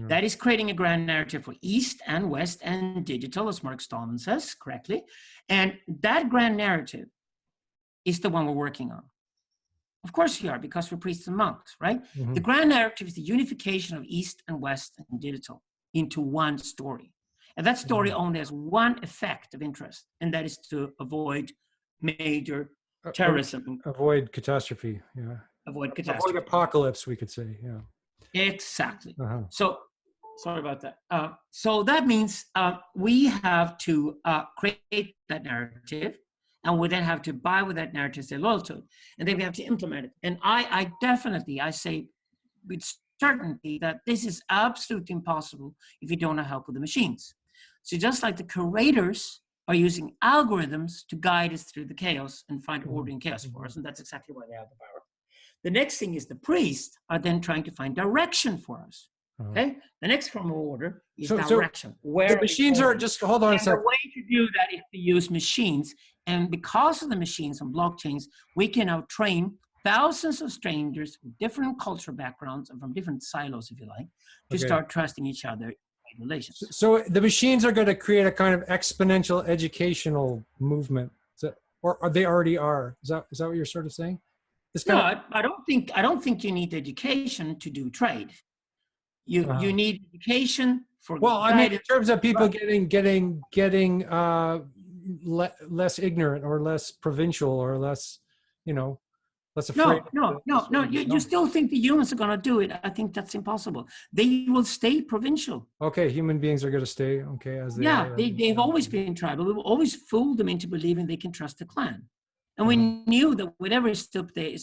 That is creating a grand narrative for East and West and digital, as Mark Stallman says correctly. And that grand narrative is the one we're working on. Of course we are, because we're priests and monks, right? The grand narrative is the unification of East and West and digital into one story. And that story only has one effect of interest, and that is to avoid major terrorism. Avoid catastrophe, Avoid catastrophe. Avoid apocalypse, we could say, Exactly. So, sorry about that. So that means we have to create that narrative, and we then have to buy with that narrative, stay loyal to it, and then we have to implement it. And I definitely say with certainty that this is absolutely impossible if you don't have help with the machines. So just like the curators are using algorithms to guide us through the chaos and find order in chaos for us, and that's exactly why they have the power. The next thing is the priests are then trying to find direction for us. Okay, the next form of order is direction. Where the machines are just hold on a second. The way to do that is to use machines, and because of the machines and blockchains, we can now train thousands of strangers with different cultural backgrounds and from different silos, if you like, to start trusting each other in relations. So the machines are going to create a kind of exponential educational movement, or they already are. Is that what you're sort of saying? I don't think you need education to do trade. You need education for. Well, I mean, in terms of people getting less ignorant or less provincial or less, less afraid. No. You still think the humans are going to do it. I think that's impossible. They will stay provincial. Okay, human beings are going to stay as they are. They've always been tribal. We've always fooled them into believing they can trust the clan. And we knew that whatever step they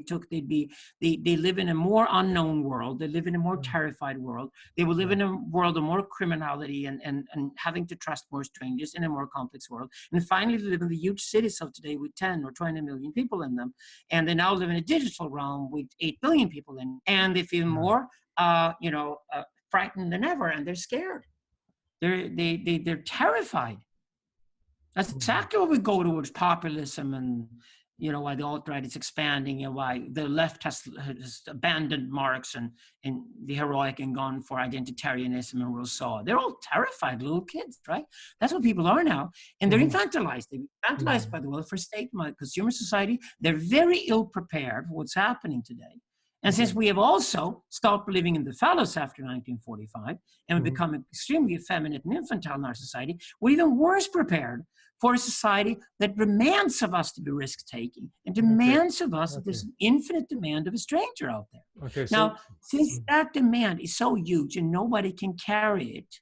took, they live in a more unknown world. They live in a more terrified world. They will live in a world of more criminality and having to trust more strangers in a more complex world. And finally, they live in the huge cities of today with 10 or 20 million people in them. And they now live in a digital realm with 8 billion people in. And they feel more, frightened than ever, and they're scared. They're terrified. That's exactly what we go towards populism, and why the alt-right is expanding, and why the left has abandoned Marx and the heroic and gone for identitarianism and Rousseau. They're all terrified little kids, right? That's what people are now, and they're infantilized. They're infantilized by the welfare state, by consumer society. They're very ill prepared for what's happening today. And since we have also stopped believing in the phallus after 1945, and we become extremely effeminate and infantile in our society, we're even worse prepared for a society that demands of us to be risk-taking and demands of us this infinite demand of a stranger out there. Now, since that demand is so huge and nobody can carry it,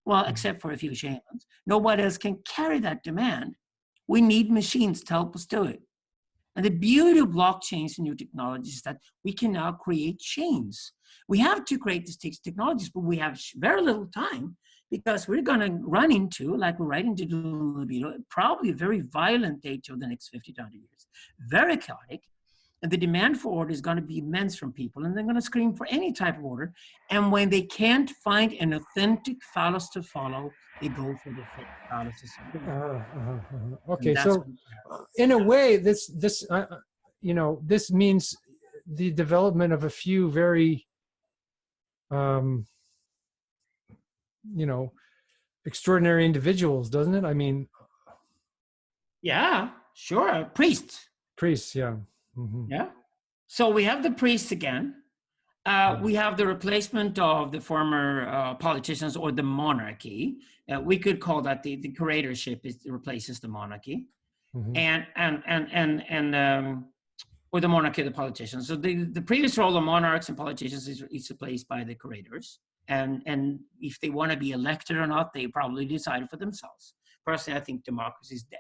well, except for a few shamans, nobody else can carry that demand, we need machines to help us do it. And the beauty of blockchains and new technologies is that we can now create chains. We have to create these technologies, but we have very little time because we're going to run into, like we're right into Libido, probably a very violent date over the next 50 to 100 years. Very chaotic. And the demand for order is going to be immense from people, and they're going to scream for any type of order. And when they can't find an authentic phallus to follow, they go for the fake phallus to follow. Okay, so in a way, this means the development of a few very, extraordinary individuals, doesn't it? I mean, yeah, sure, priests, yeah. Yeah. So we have the priests again. We have the replacement of the former politicians or the monarchy. We could call that the curatorship replaces the monarchy, and or the monarchy of the politicians. So the previous role of monarchs and politicians is replaced by the curators. And if they want to be elected or not, they probably decide for themselves. Personally, I think democracy is dead.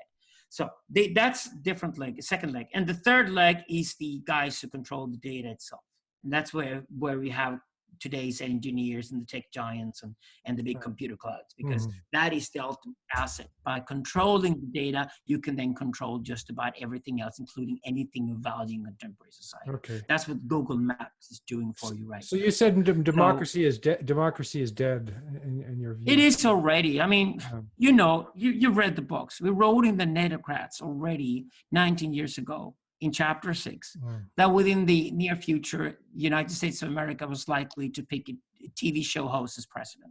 So that's different leg, second leg. And the third leg is the guys who control the data itself. And that's where we have today's engineers and the tech giants and the big computer clouds, because that is the ultimate asset. By controlling the data, you can then control just about everything else, including anything of value in contemporary society. Okay. That's what Google Maps is doing for you right now. So you said democracy is dead. Democracy is dead in your view. It is already. I mean, you read the books. We wrote in the Netocrats already 19 years ago, in chapter 6, that within the near future, United States of America was likely to pick a TV show host as president.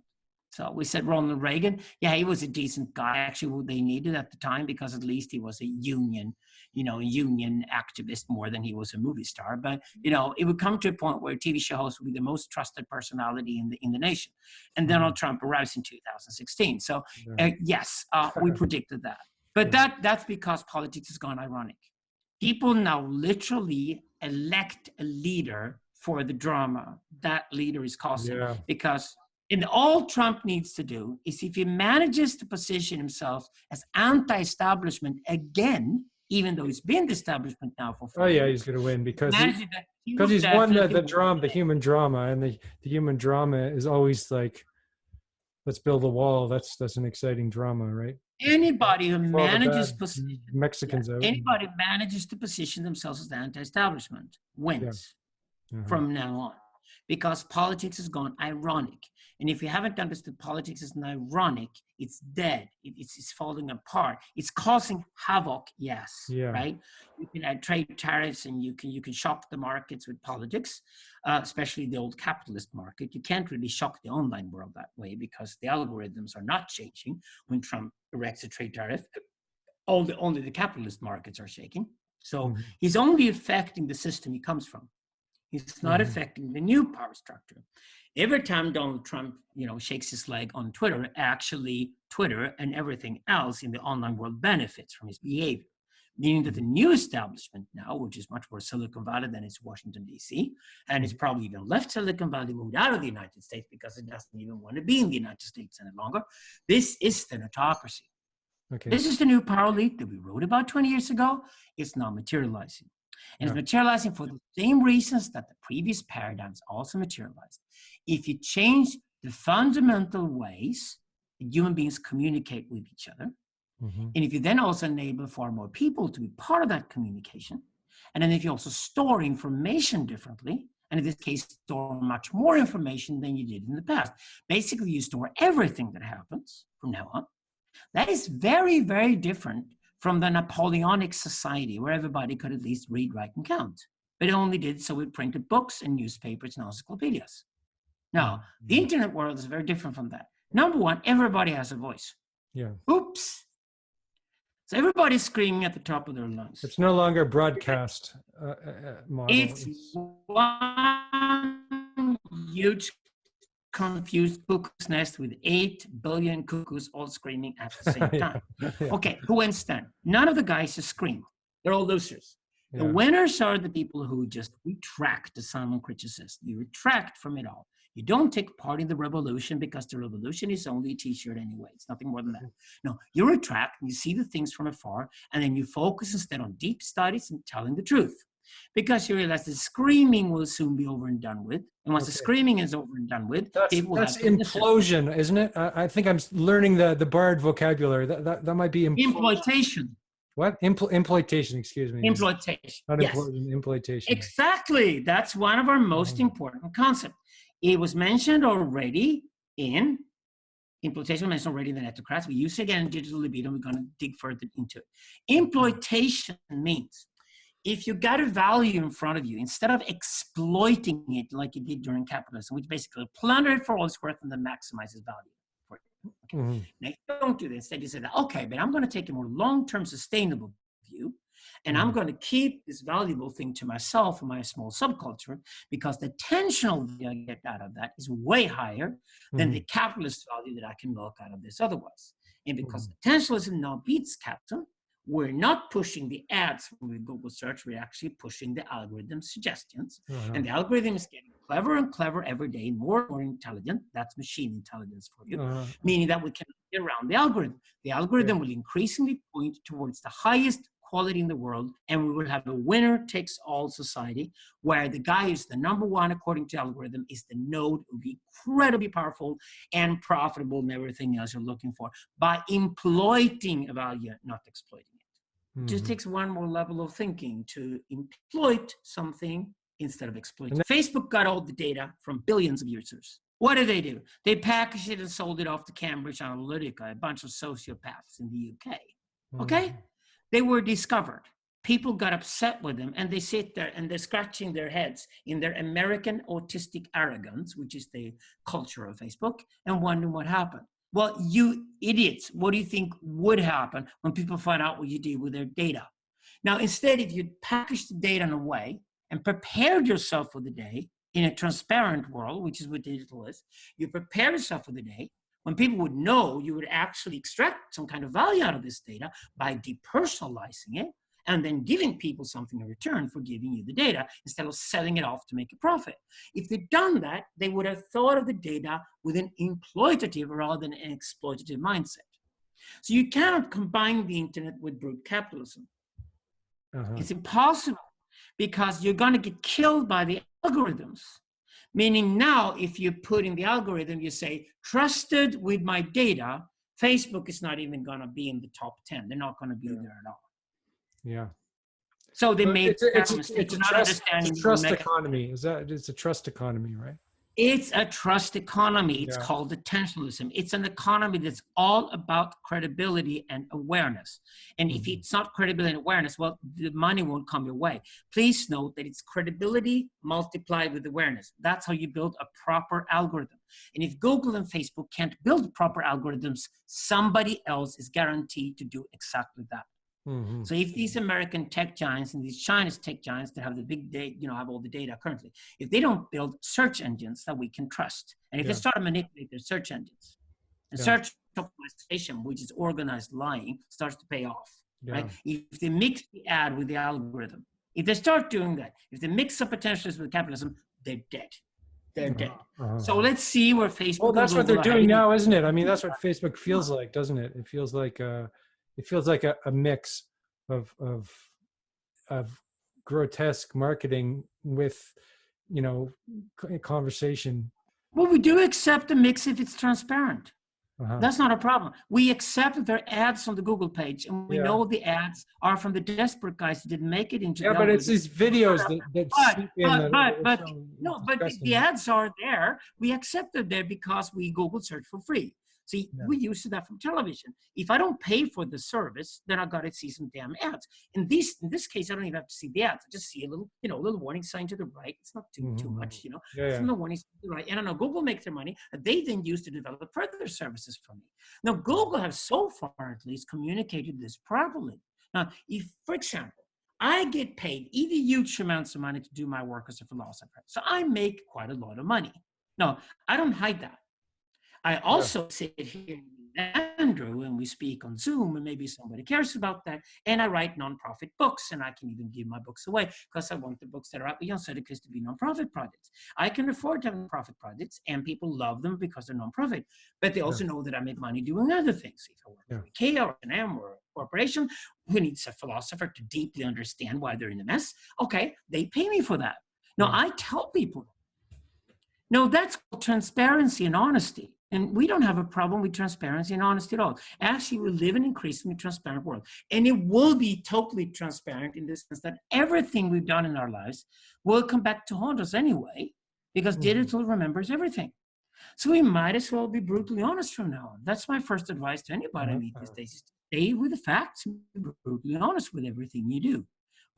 So we said Ronald Reagan, yeah, he was a decent guy, actually what they needed at the time, because at least he was a union activist more than he was a movie star. But, it would come to a point where a TV show host would be the most trusted personality in the nation. And Donald Trump arrives in 2016. So yes, we predicted that. But that's because politics has gone ironic. People now literally elect a leader for the drama that leader is causing. Yeah. Because all Trump needs to do is, if he manages to position himself as anti-establishment again, even though he's been the establishment now for 4 years. He's going to win because he's won the human drama, and the human drama is always like, let's build a wall. That's an exciting drama, right? Anybody who manages anybody manages to position themselves as the anti-establishment wins from now on, because politics has gone ironic. And if you haven't understood politics is ironic, it's dead. It's falling apart. It's causing havoc. Yes, right. You can add trade tariffs, and you can shock the markets with politics, especially the old capitalist market. You can't really shock the online world that way, because the algorithms are not changing when Trump erects a trade tariff. Only the capitalist markets are shaking. So he's only affecting the system he comes from. He's not affecting the new power structure. Every time Donald Trump, shakes his leg on Twitter, actually Twitter and everything else in the online world benefits from his behavior. meaning that the new establishment now, which is much more Silicon Valley than it's Washington, D.C., and it's probably even left Silicon Valley, moved out of the United States because it doesn't even want to be in the United States any longer. This is thanatocracy. Okay. This is the new power elite that we wrote about 20 years ago. It's now materializing. And it's materializing for the same reasons that the previous paradigms also materialized. If you change the fundamental ways that human beings communicate with each other, and if you then also enable far more people to be part of that communication, and then if you also store information differently, and in this case, store much more information than you did in the past. Basically, you store everything that happens from now on. That is very, very different from the Napoleonic society where everybody could at least read, write, and count. But it only did so with printed books and newspapers and encyclopedias. Now, the internet world is very different from that. Number one, everybody has a voice. Yeah. Oops. So everybody's screaming at the top of their lungs. It's no longer broadcast model. It's one huge confused cuckoo's nest with 8 billion cuckoos all screaming at the same time. Okay, who wins then? None of the guys is scream. They're all losers. The winners are the people who just retract, as Simon Critcher says. You retract from it all. You don't take part in the revolution because the revolution is only a t-shirt anyway. It's nothing more than that. No, you retract and you see the things from afar, and then you focus instead on deep studies and telling the truth. Because you realize the screaming will soon be over and done with. And once the screaming is over and done with, people that's implosion, isn't it? I think I'm learning the Bard vocabulary. That might be imploitation. What? Imploitation, excuse me. Imploitation. Not yes. Imploitation. Exactly. That's one of our most important concepts. It was mentioned already in imploitation, mentioned already in the Netocrats. We use it again in Digital Libido, and we're going to dig further into it. Imploitation means if you got a value in front of you, instead of exploiting it like you did during capitalism, which basically plunder it for all it's worth and then maximizes value for it. Okay. Now, you don't do this. Instead, you say that, okay, but I'm going to take a more long-term sustainable view, and I'm going to keep this valuable thing to myself and my small subculture because the tensional value I get out of that is way higher than the capitalist value that I can milk out of this otherwise. And because potentialism now beats capital, we're not pushing the ads from the Google search, we're actually pushing the algorithm suggestions. And the algorithm is getting clever and clever every day, more and more intelligent. That's machine intelligence for you, meaning that we can get around the algorithm. The algorithm will increasingly point towards the highest quality in the world, and we will have a winner-takes-all society where the guy who's the number one according to the algorithm is the node who will be incredibly powerful and profitable and everything else you're looking for by employing a value, not exploiting it. It just takes one more level of thinking to exploit something instead of exploiting. Facebook got all the data from billions of users. What did? They packaged it and sold it off to Cambridge Analytica, a bunch of sociopaths in the UK. Okay? They were discovered. People got upset with them, and they sit there and they're scratching their heads in their American autistic arrogance, which is the culture of Facebook, and wondering what happened. Well, you idiots, what do you think would happen when people find out what you did with their data? Now, instead, if you packaged the data in a way and prepared yourself for the day in a transparent world, which is what digital is, you prepare yourself for the day, when people would know, you would actually extract some kind of value out of this data by depersonalizing it and then giving people something in return for giving you the data instead of selling it off to make a profit. If they'd done that, they would have thought of the data with an emploitative rather than an exploitative mindset. So you cannot combine the internet with brute capitalism. It's impossible because you're going to get killed by the algorithms. Meaning now, if you put in the algorithm, you say, trusted with my data, Facebook is not even going to be in the top 10. They're not going to be there at all. Yeah. So they made it's a trust economy. It's a trust economy, right? It's a trust economy. It's called attentionalism. It's an economy that's all about credibility and awareness. And if it's not credibility and awareness, well, the money won't come your way. Please note that it's credibility multiplied with awareness. That's how you build a proper algorithm. And if Google and Facebook can't build proper algorithms, somebody else is guaranteed to do exactly that. So if these American tech giants and these Chinese tech giants that have the big data, have all the data currently, if they don't build search engines that we can trust, and if they start to manipulate their search engines, and search optimization, which is organized lying, starts to pay off. right? If they mix the ad with the algorithm, if they start doing that, if they mix the potentialists with capitalism, they're dead. They're dead. So let's see where Facebook. Well, that's what they're doing now, isn't it? I mean, that's what Facebook feels like, doesn't it? It feels like a mix of grotesque marketing with, you know, conversation. Well, we do accept a mix if it's transparent. That's not a problem. We accept that there are ads on the Google page, and we know the ads are from the desperate guys who didn't make it into. Yeah, but it's these videos that seep in. But the ads are there. We accept them there because we Google search for free. See, we use that from television. If I don't pay for the service, then I got to see some damn ads. In this case, I don't even have to see the ads. I just see a little, little warning sign to the right. It's not too much, Some little warning sign to the right. And I know Google makes their money that they then use to develop further services for me. Now, Google has so far at least communicated this properly. Now, if, for example, I get paid either huge amounts of money to do my work as a philosopher, so I make quite a lot of money. No, I don't hide that. I also sit here with Andrew and we speak on Zoom, and maybe somebody cares about that. And I write nonprofit books, and I can even give my books away because I want the books that are out with Jan Söderqvist to be nonprofit projects. I can afford to have nonprofit projects, and people love them because they're nonprofit. But they also know that I make money doing other things. If I work for IKEA or an M or a corporation who needs a philosopher to deeply understand why they're in a mess, okay, they pay me for that. Now, I tell people, no, that's transparency and honesty. And we don't have a problem with transparency and honesty at all. Actually, we live in an increasingly transparent world. And it will be totally transparent in the sense that everything we've done in our lives will come back to haunt us anyway, because digital remembers everything. So we might as well be brutally honest from now on. That's my first advice to anybody I meet these days, is stay with the facts and be brutally honest with everything you do.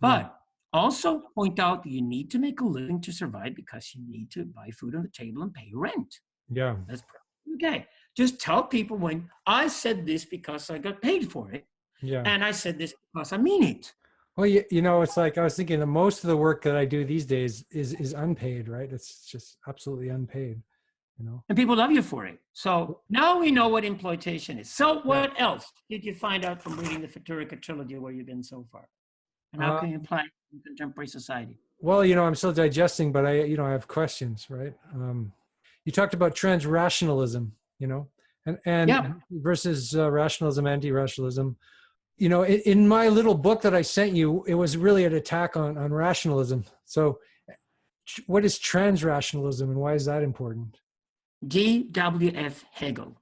But also point out that you need to make a living to survive, because you need to buy food on the table and pay rent. Yeah. That's okay. Just tell people, when I said this because I got paid for it, and I said this because I mean it. Well, it's like I was thinking that most of the work that I do these days is unpaid, right? It's just absolutely unpaid, And people love you for it. So now we know what exploitation is. So what else did you find out from reading the Futurica Trilogy, where you've been so far? And how can you apply it in contemporary society? Well, I'm still digesting, but I have questions, right? You talked about trans-rationalism, and versus rationalism, anti-rationalism. In my little book that I sent you, it was really an attack on rationalism. So what is trans-rationalism, and why is that important? G.W.F. Hegel,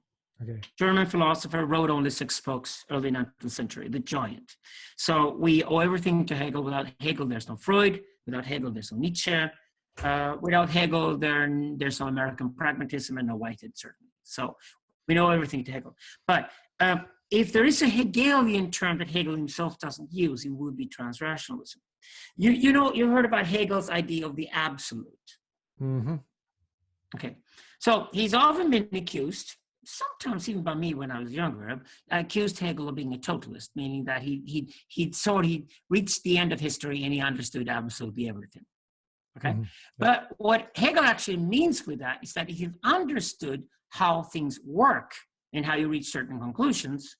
German philosopher, wrote only 6 books, early 19th century, the giant. So we owe everything to Hegel. Without Hegel, there's no Freud. Without Hegel, there's no Nietzsche. Without Hegel, there's no American pragmatism and no Whitehead, certainly. So we know everything to Hegel. But if there is a Hegelian term that Hegel himself doesn't use, it would be transrationalism. You heard about Hegel's idea of the absolute. Okay, so he's often been accused, sometimes even by me when I was younger, accused Hegel of being a totalist, meaning that he'd reached the end of history and he understood absolutely everything. Okay, but what Hegel actually means with that is that if you've understood how things work and how you reach certain conclusions,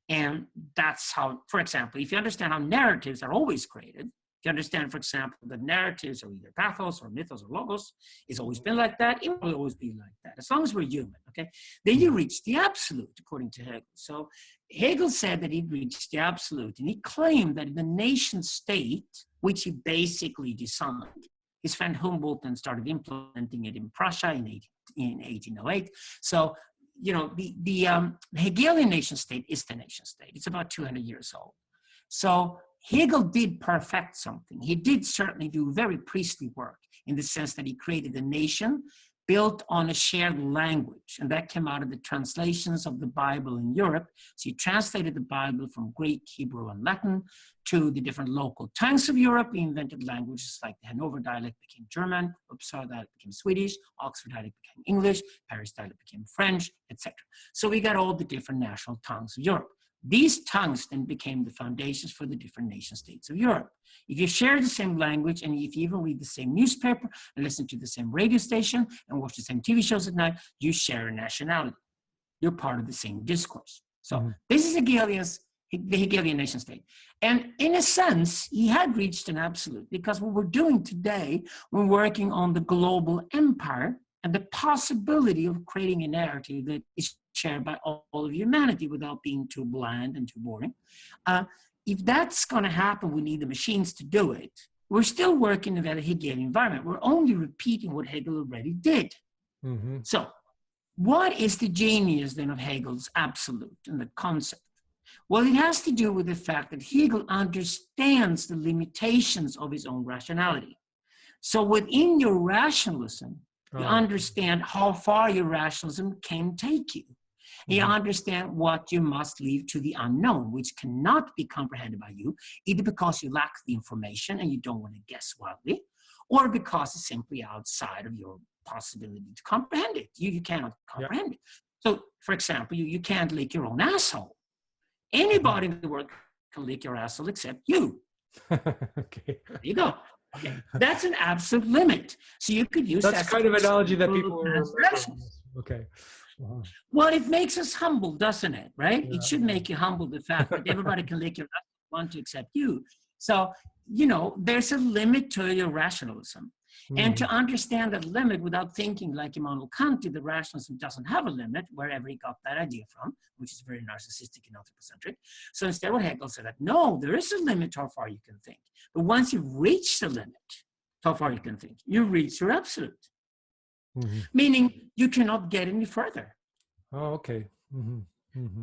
and that's how, for example, if you understand how narratives are always created, if you understand, for example, that narratives are either pathos or mythos or logos, it's always been like that, it will always be like that, as long as we're human, okay? Then you reach the absolute, according to Hegel. So Hegel said that he'd reached the absolute, and he claimed that in the nation state, which he basically designed, his friend Humboldt then started implementing it in Prussia in 1808. So, the Hegelian nation state is the nation state. It's about 200 years old. So Hegel did perfect something. He did certainly do very priestly work in the sense that he created a nation built on a shared language. And that came out of the translations of the Bible in Europe. So he translated the Bible from Greek, Hebrew, and Latin to the different local tongues of Europe. He invented languages like the Hanover dialect became German, Uppsala dialect became Swedish, Oxford dialect became English, Paris dialect became French, etc. So we got all the different national tongues of Europe. These tongues then became the foundations for the different nation states of Europe. If you share the same language, and if you even read the same newspaper and listen to the same radio station and watch the same TV shows at night, you share a nationality. You're part of the same discourse. So this is Hegelian's the Hegelian nation state. And in a sense, he had reached an absolute, because what we're doing today, we're working on the global empire and the possibility of creating a narrative that is shared by all of humanity without being too bland and too boring. If that's going to happen, we need the machines to do it. We're still working in that Hegelian environment. We're only repeating what Hegel already did. Mm-hmm. So what is the genius then of Hegel's absolute and the concept? Well, it has to do with the fact that Hegel understands the limitations of his own rationality. So within your rationalism, you understand how far your rationalism can take you. You understand what you must leave to the unknown, which cannot be comprehended by you, either because you lack the information and you don't want to guess wildly, or because it's simply outside of your possibility to comprehend it. You cannot comprehend it. So, for example, you can't lick your own asshole. Anybody in the world can lick your asshole except you. Okay. There you go. Okay. That's an absolute limit. So you could use that's kind of analogy that people are. Okay. Wow. Well, it makes us humble, doesn't it? Right? Yeah. It should make you humble, the fact that everybody can lick your asshole, want to accept you. So, you know, there's a limit to your rationalism. And to understand that limit without thinking like Immanuel Kant, the rationalism doesn't have a limit, wherever he got that idea from, which is very narcissistic and anthropocentric. So instead what Hegel said that, no, there is a limit to how far you can think. But once you've reached the limit to how far you can think, you reach your absolute. Meaning you cannot get any further. Oh, okay.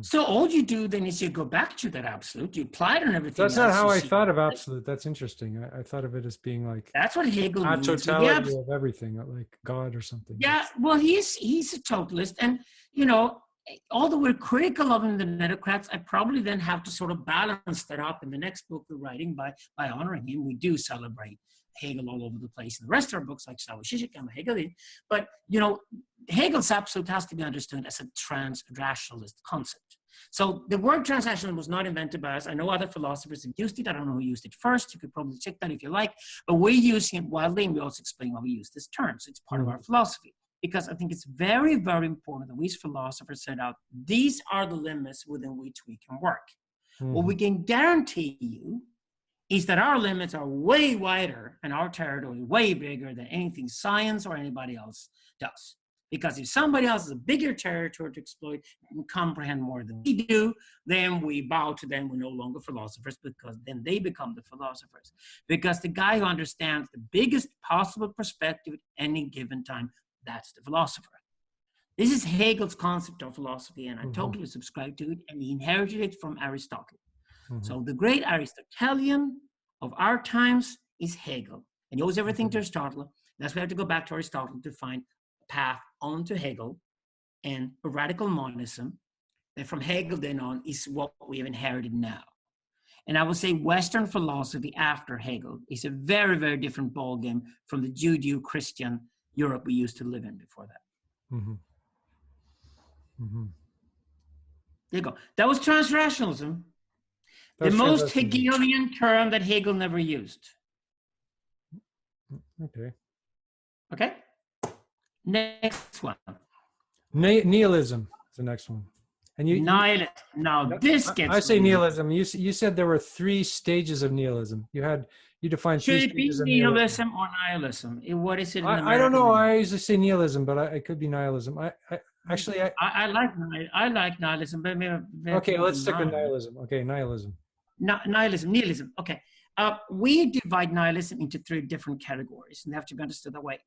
So all you do then is you go back to that absolute, you apply it on everything. That's not how I thought of absolute. That's interesting. I thought of it as being like that's what Hegel a means. totality of everything, like God or something. Yeah, well, he's a totalist, and you know, although we're critical of him, the Netocrats, I probably then have to sort of balance that up in the next book we're writing by honoring him. We do celebrate Hegel all over the place in the rest of our books, like Zoroastrian and Hegel. But you know, Hegel's absolute has to be understood as a trans-rationalist concept. So the word transnational was not invented by us. I know other philosophers have used it. I don't know who used it first. You could probably check that if you like. But we're using it widely, and we also explain why we use this term. So it's part of our philosophy. Because I think it's very, very important that we as philosophers set out, these are the limits within which we can work. What we can guarantee you is that our limits are way wider and our territory way bigger than anything science or anybody else does. Because if somebody else has a bigger territory to exploit and comprehend more than we do, then we bow to them. We're no longer philosophers, because then they become the philosophers. Because the guy who understands the biggest possible perspective at any given time, that's the philosopher. This is Hegel's concept of philosophy, and I totally subscribe to it, and he inherited it from Aristotle. So the great Aristotelian of our times is Hegel, and he owes everything to Aristotle. That's why we have to go back to Aristotle to find a path onto Hegel and a radical monism that from Hegel then on is what we have inherited now. And I would say Western philosophy after Hegel is a very, very different ballgame from the Judeo-Christian Europe we used to live in before that. There you go. That was transrationalism. The most Hegelian term that Hegel never used. Okay. Okay? Next one. Nihilism is the next one. And you Nihilism. Now this gets. I say nihilism. You said there were 3 stages of nihilism. You defined 3 stages. Should it be nihilism or nihilism? What is it? I don't know. I usually say nihilism, but it could be nihilism. I like nihilism, but maybe okay, let's stick with nihilism. Okay, nihilism. Nihilism. Okay. We divide nihilism into 3 different categories, and they have to be understood that way.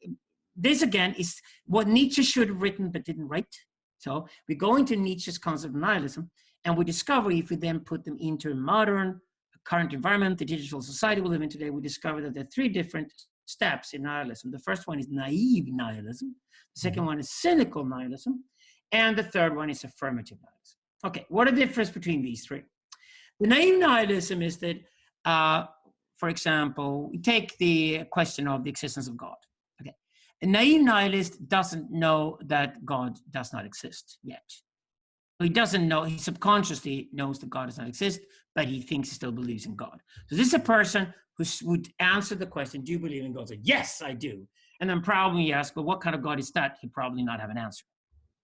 This again is what Nietzsche should have written but didn't write. So we go into Nietzsche's concept of nihilism, and we discover, if we then put them into a modern, current environment, the digital society we live in today, we discover that there are 3 different steps in nihilism. The first one is naive nihilism. The second one is cynical nihilism. And the third one is affirmative nihilism. Okay, what are the difference between these 3? The naive nihilism is that, for example, we take the question of the existence of God. Okay, a naive nihilist doesn't know that God does not exist yet. He doesn't know, he subconsciously knows that God does not exist, but he thinks he still believes in God. So this is a person who would answer the question, do you believe in God? Say, yes, I do. And then probably ask, well, what kind of God is that? He'd probably not have an answer.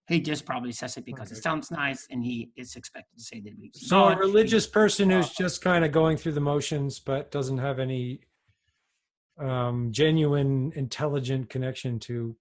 He just probably says it because it Okay. sounds nice, and he is expected to say that he believes in So a God. religious person who's just kind of going through the motions, but doesn't have any genuine, intelligent connection to.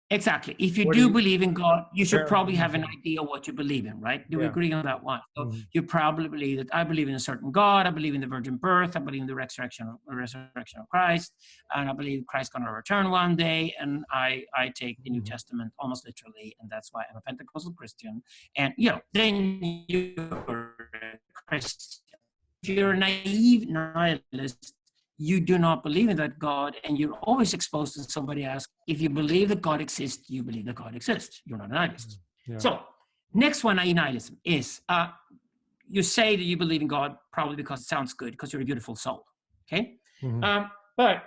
Exactly. If you What do do you believe in God, you should apparently probably have an believe idea what you believe in, right? Do we Yeah. agree on that one? So Mhm. you probably believe that I believe in a certain God, I believe in the virgin birth, I believe in the resurrection of Christ, and I believe Christ's gonna return one day, and I take the New Testament almost literally, and that's why I'm a Pentecostal Christian. And then you're a Christian. If you're a naive nihilist, you do not believe in that God, and you're always exposed to somebody else. If you believe that God exists, you believe that God exists. You're not a nihilist. Yeah. So, next one, nihilism, is you say that you believe in God probably because it sounds good, because you're a beautiful soul. Okay? Mhm. But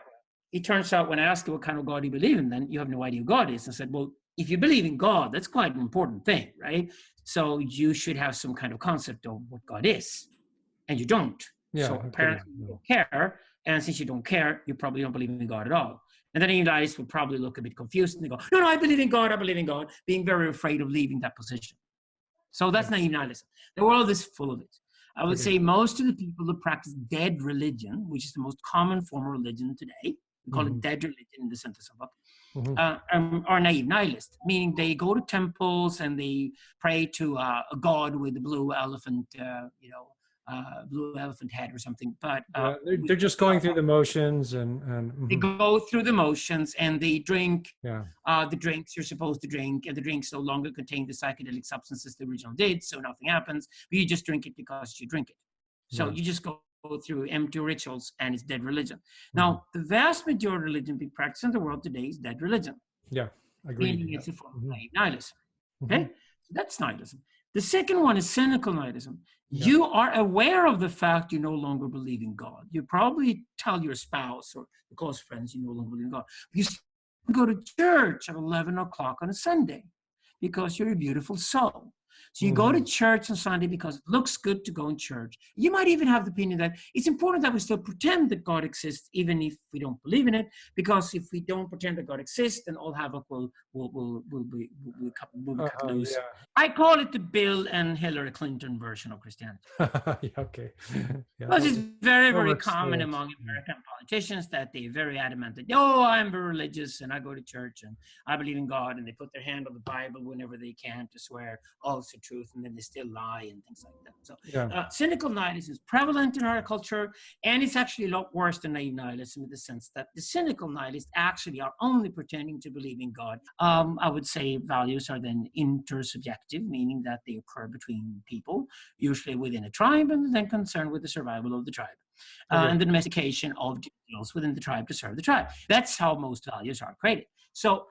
it turns out when I ask you what kind of God you believe in, then you have no idea who God is. I said, well, if you believe in God, that's quite an important thing, right? So you should have some kind of concept of what God is, and you don't. Yeah, So okay. apparently you don't care. And since you don't care, you probably don't believe in God at all. And then the nihilists would probably look a bit confused and they go, no, I believe in God, being very afraid of leaving that position. So that's naive nihilism. The world is full of it. I would say most of the people who practice dead religion, which is the most common form of religion today, we call it dead religion in the Syntheism book, are naive nihilists, meaning they go to temples and they pray to a god with a blue elephant, blue elephant head or something. But they're just going through the motions and they go through the motions and they drink yeah. the drinks you're supposed to drink, and the drinks no longer contain the psychedelic substances the original did, so nothing happens. But you just drink it because you drink it. So you just go through empty rituals, and it's dead religion. Now, the vast majority of religion being practiced in the world today is dead religion. Yeah, agreed. Meaning it's a form of nihilism. Okay, so that's nihilism. The second one is cynical nihilism. You are aware of the fact you no longer believe in God. You probably tell your spouse or your close friends you no longer believe in God. You go to church at 11 o'clock on a Sunday because you're a beautiful soul. So you go to church on Sunday because it looks good to go in church. You might even have the opinion that it's important that we still pretend that God exists, even if we don't believe in it, because if we don't pretend that God exists, then all havoc will be cut loose. Yeah. I call it the Bill and Hillary Clinton version of Christianity. Yeah, okay. Yeah, Because it's very, very works, common among American politicians that they're very adamant that, oh, I'm very religious and I go to church and I believe in God, and they put their hand on the Bible whenever they can to swear, oh, it's the truth, and then they still lie and things like that. So cynical nihilism is prevalent in our culture, and it's actually a lot worse than naive nihilism in the sense that the cynical nihilists actually are only pretending to believe in God. I would say values are then intersubjective, meaning that they occur between people, usually within a tribe, and then concerned with the survival of the tribe. And the domestication of individuals within the tribe to serve the tribe. That's how most values are created. So,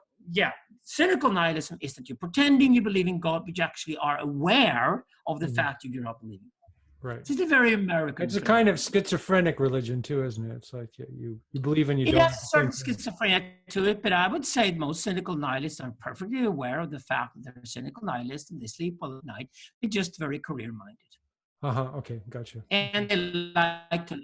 cynical nihilism is that you're pretending you believe in God, but you actually are aware of the fact you do not believe in God. Right. It's a very American It's a thing. kind of schizophrenic religion too, isn't it? It's like you believe and you don't. It has a certain schizophrenia to it, but I would say most cynical nihilists are perfectly aware of the fact that they're cynical nihilists and they sleep well at night. They're just very career-minded. Okay, gotcha. And they like to,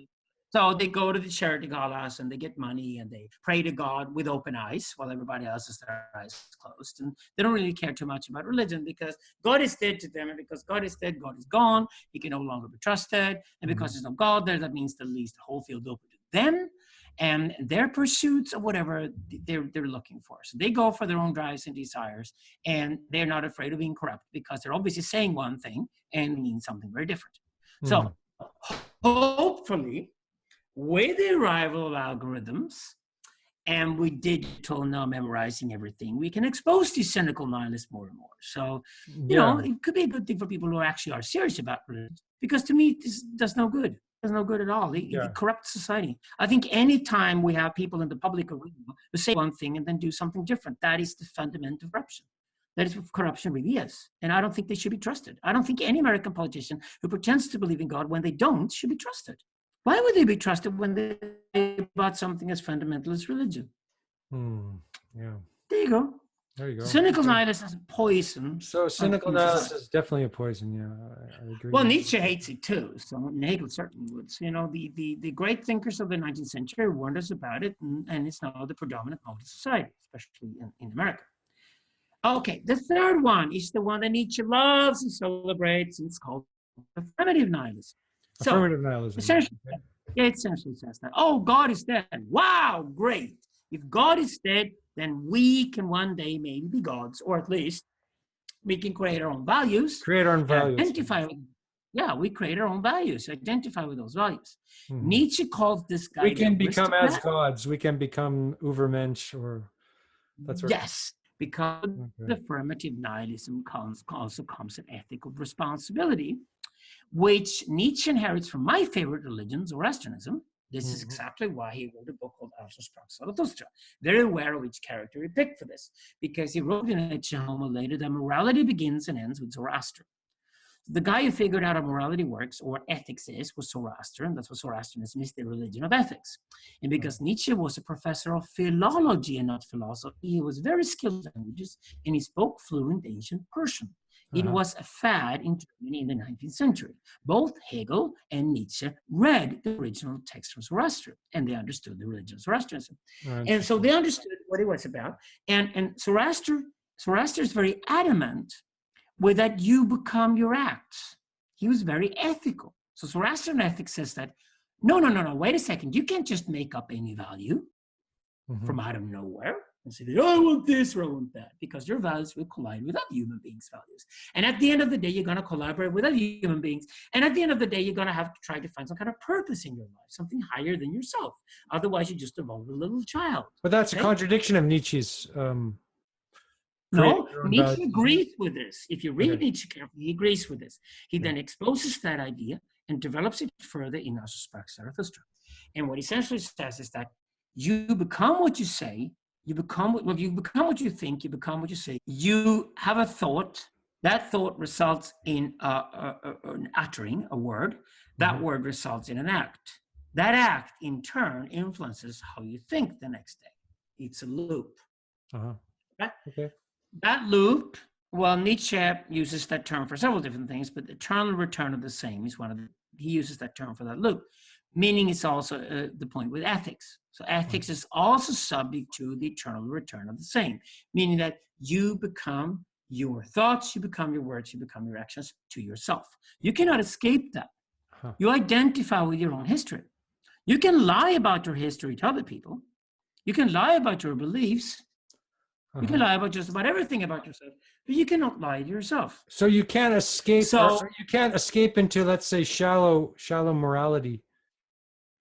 so they go to the charity galas and they get money and they pray to God with open eyes while everybody else has their eyes closed. And they don't really care too much about religion because God is dead to them. And because God is dead, God is gone. He can no longer be trusted. And because there's no God there, that means that leaves the whole field open to them and their pursuits of whatever they're looking for. So they go for their own drives and desires, and they're not afraid of being corrupt because they're obviously saying one thing and mean something very different. So hopefully, with the arrival of algorithms and with digital now memorizing everything, we can expose these cynical nihilists more and more. So, you know, it could be a good thing for people who actually are serious about religion, because to me, this does no good. It does no good at all. It corrupts society. I think any time we have people in the public arena who say one thing and then do something different, that is the fundamental corruption. That is what corruption really is. And I don't think they should be trusted. I don't think any American politician who pretends to believe in God when they don't should be trusted. Why would they be trusted when they about something as fundamental as religion? Yeah. There you go. There you go. Cynical nihilism is poison. So cynical nihilism is definitely a poison. Yeah, I agree. Well, Nietzsche hates it too. So Hegel certainly would. So, you know, the great thinkers of the 19th century warned us about it, and it's now the predominant mode of society, especially in America. Okay, the third one is the one that Nietzsche loves and celebrates, and it's called affirmative nihilism. So, Affirmative nihilism. Essentially, Okay. yeah, it essentially says that, oh, God is dead. Wow, great. If God is dead, then we can one day maybe be gods, or at least we can create our own values. Create our own values. Identify with, yeah, we create our own values, identify with those values. Mm-hmm. Nietzsche calls this guy. We can become as gods. We can become Übermensch, or that's right. Yes, because the affirmative nihilism also comes an ethical responsibility, which Nietzsche inherits from my favorite religion, Zoroastrianism. This is exactly why he wrote a book called Zarathustra. Very aware of which character he picked for this, because he wrote in Nietzsche Homo later that morality begins and ends with Zoroaster. The guy who figured out how morality works, or what ethics is, was Zoroaster, and that's what Zoroastrianism is, the religion of ethics. And because Nietzsche was a professor of philology and not philosophy, he was very skilled in languages, and he spoke fluent ancient Persian. It was a fad in Germany in the 19th century. Both Hegel and Nietzsche read the original text from Zoroaster, and they understood the religion of Zoroastrianism. And so they understood what it was about. And Zoroaster is very adamant with that you become your acts. He was very ethical. So Zoroastrian ethics says that, no, wait a second. You can't just make up any value from out of nowhere and say, oh, I want this or I want that, because your values will collide with other human beings' values. And at the end of the day, you're going to collaborate with other human beings. And at the end of the day, you're going to have to try to find some kind of purpose in your life, something higher than yourself. Otherwise, you just evolve a little child. But that's a contradiction of Nietzsche's. No, Nietzsche agrees with this. If you read Nietzsche carefully, he agrees with this. He then exposes that idea and develops it further in Zarathustra. And what he essentially says is that you become what you say, you become what you think, you become what you say. You have a thought, that thought results in an uttering a word, that word results in an act. That act, in turn, influences how you think the next day. It's a loop. Right? Okay. That loop, well, Nietzsche uses that term for several different things, but the eternal return of the same is he uses that term for that loop, meaning it's also the point with ethics. So ethics is also subject to the eternal return of the same, meaning that you become your thoughts, you become your words, you become your actions to yourself. You cannot escape that. You identify with your own history. You can lie about your history to other people. You can lie about your beliefs. You can lie about just about everything about yourself, but you cannot lie to yourself. So you can't escape. So you can't escape into, let's say, shallow morality,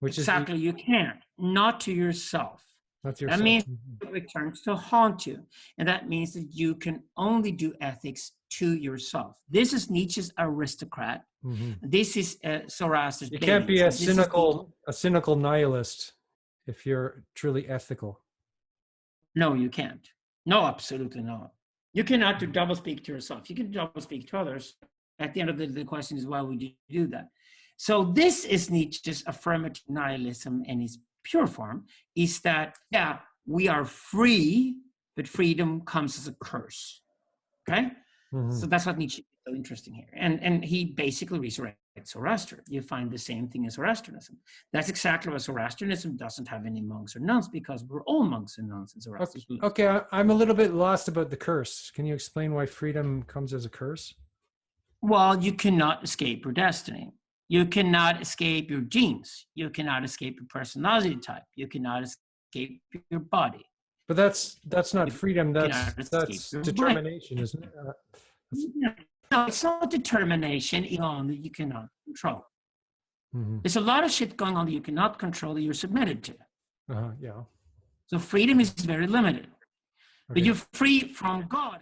which exactly you can't. Not to yourself. Not to yourself. That means it returns to haunt you, and that means that you can only do ethics to yourself. This is Nietzsche's aristocrat. This is Zoroaster's. You can't be a cynical nihilist if you're truly ethical. No, you can't. No, absolutely not. You cannot do double speak to yourself. You can double speak to others. At the end of the question is, why would you do that? So this is Nietzsche's affirmative nihilism in its pure form, is that, yeah, we are free, but freedom comes as a curse. Okay? So that's what Nietzsche is so interesting here. And he basically resurrects Zoroaster. You find the same thing in Zoroastrianism. That's exactly why Zoroastrianism doesn't have any monks or nuns, because we're all monks and nuns in Zoroastrianism. Okay, I'm a little bit lost about the curse. Can you explain why freedom comes as a curse? Well, you cannot escape your destiny. You cannot escape your genes. You cannot escape your personality type. You cannot escape your body. But that's not freedom. That's determination, isn't it? No, it's not determination that you cannot control. There's a lot of shit going on that you cannot control that you're submitted to. Yeah. So freedom is very limited. Okay. But you're free from God.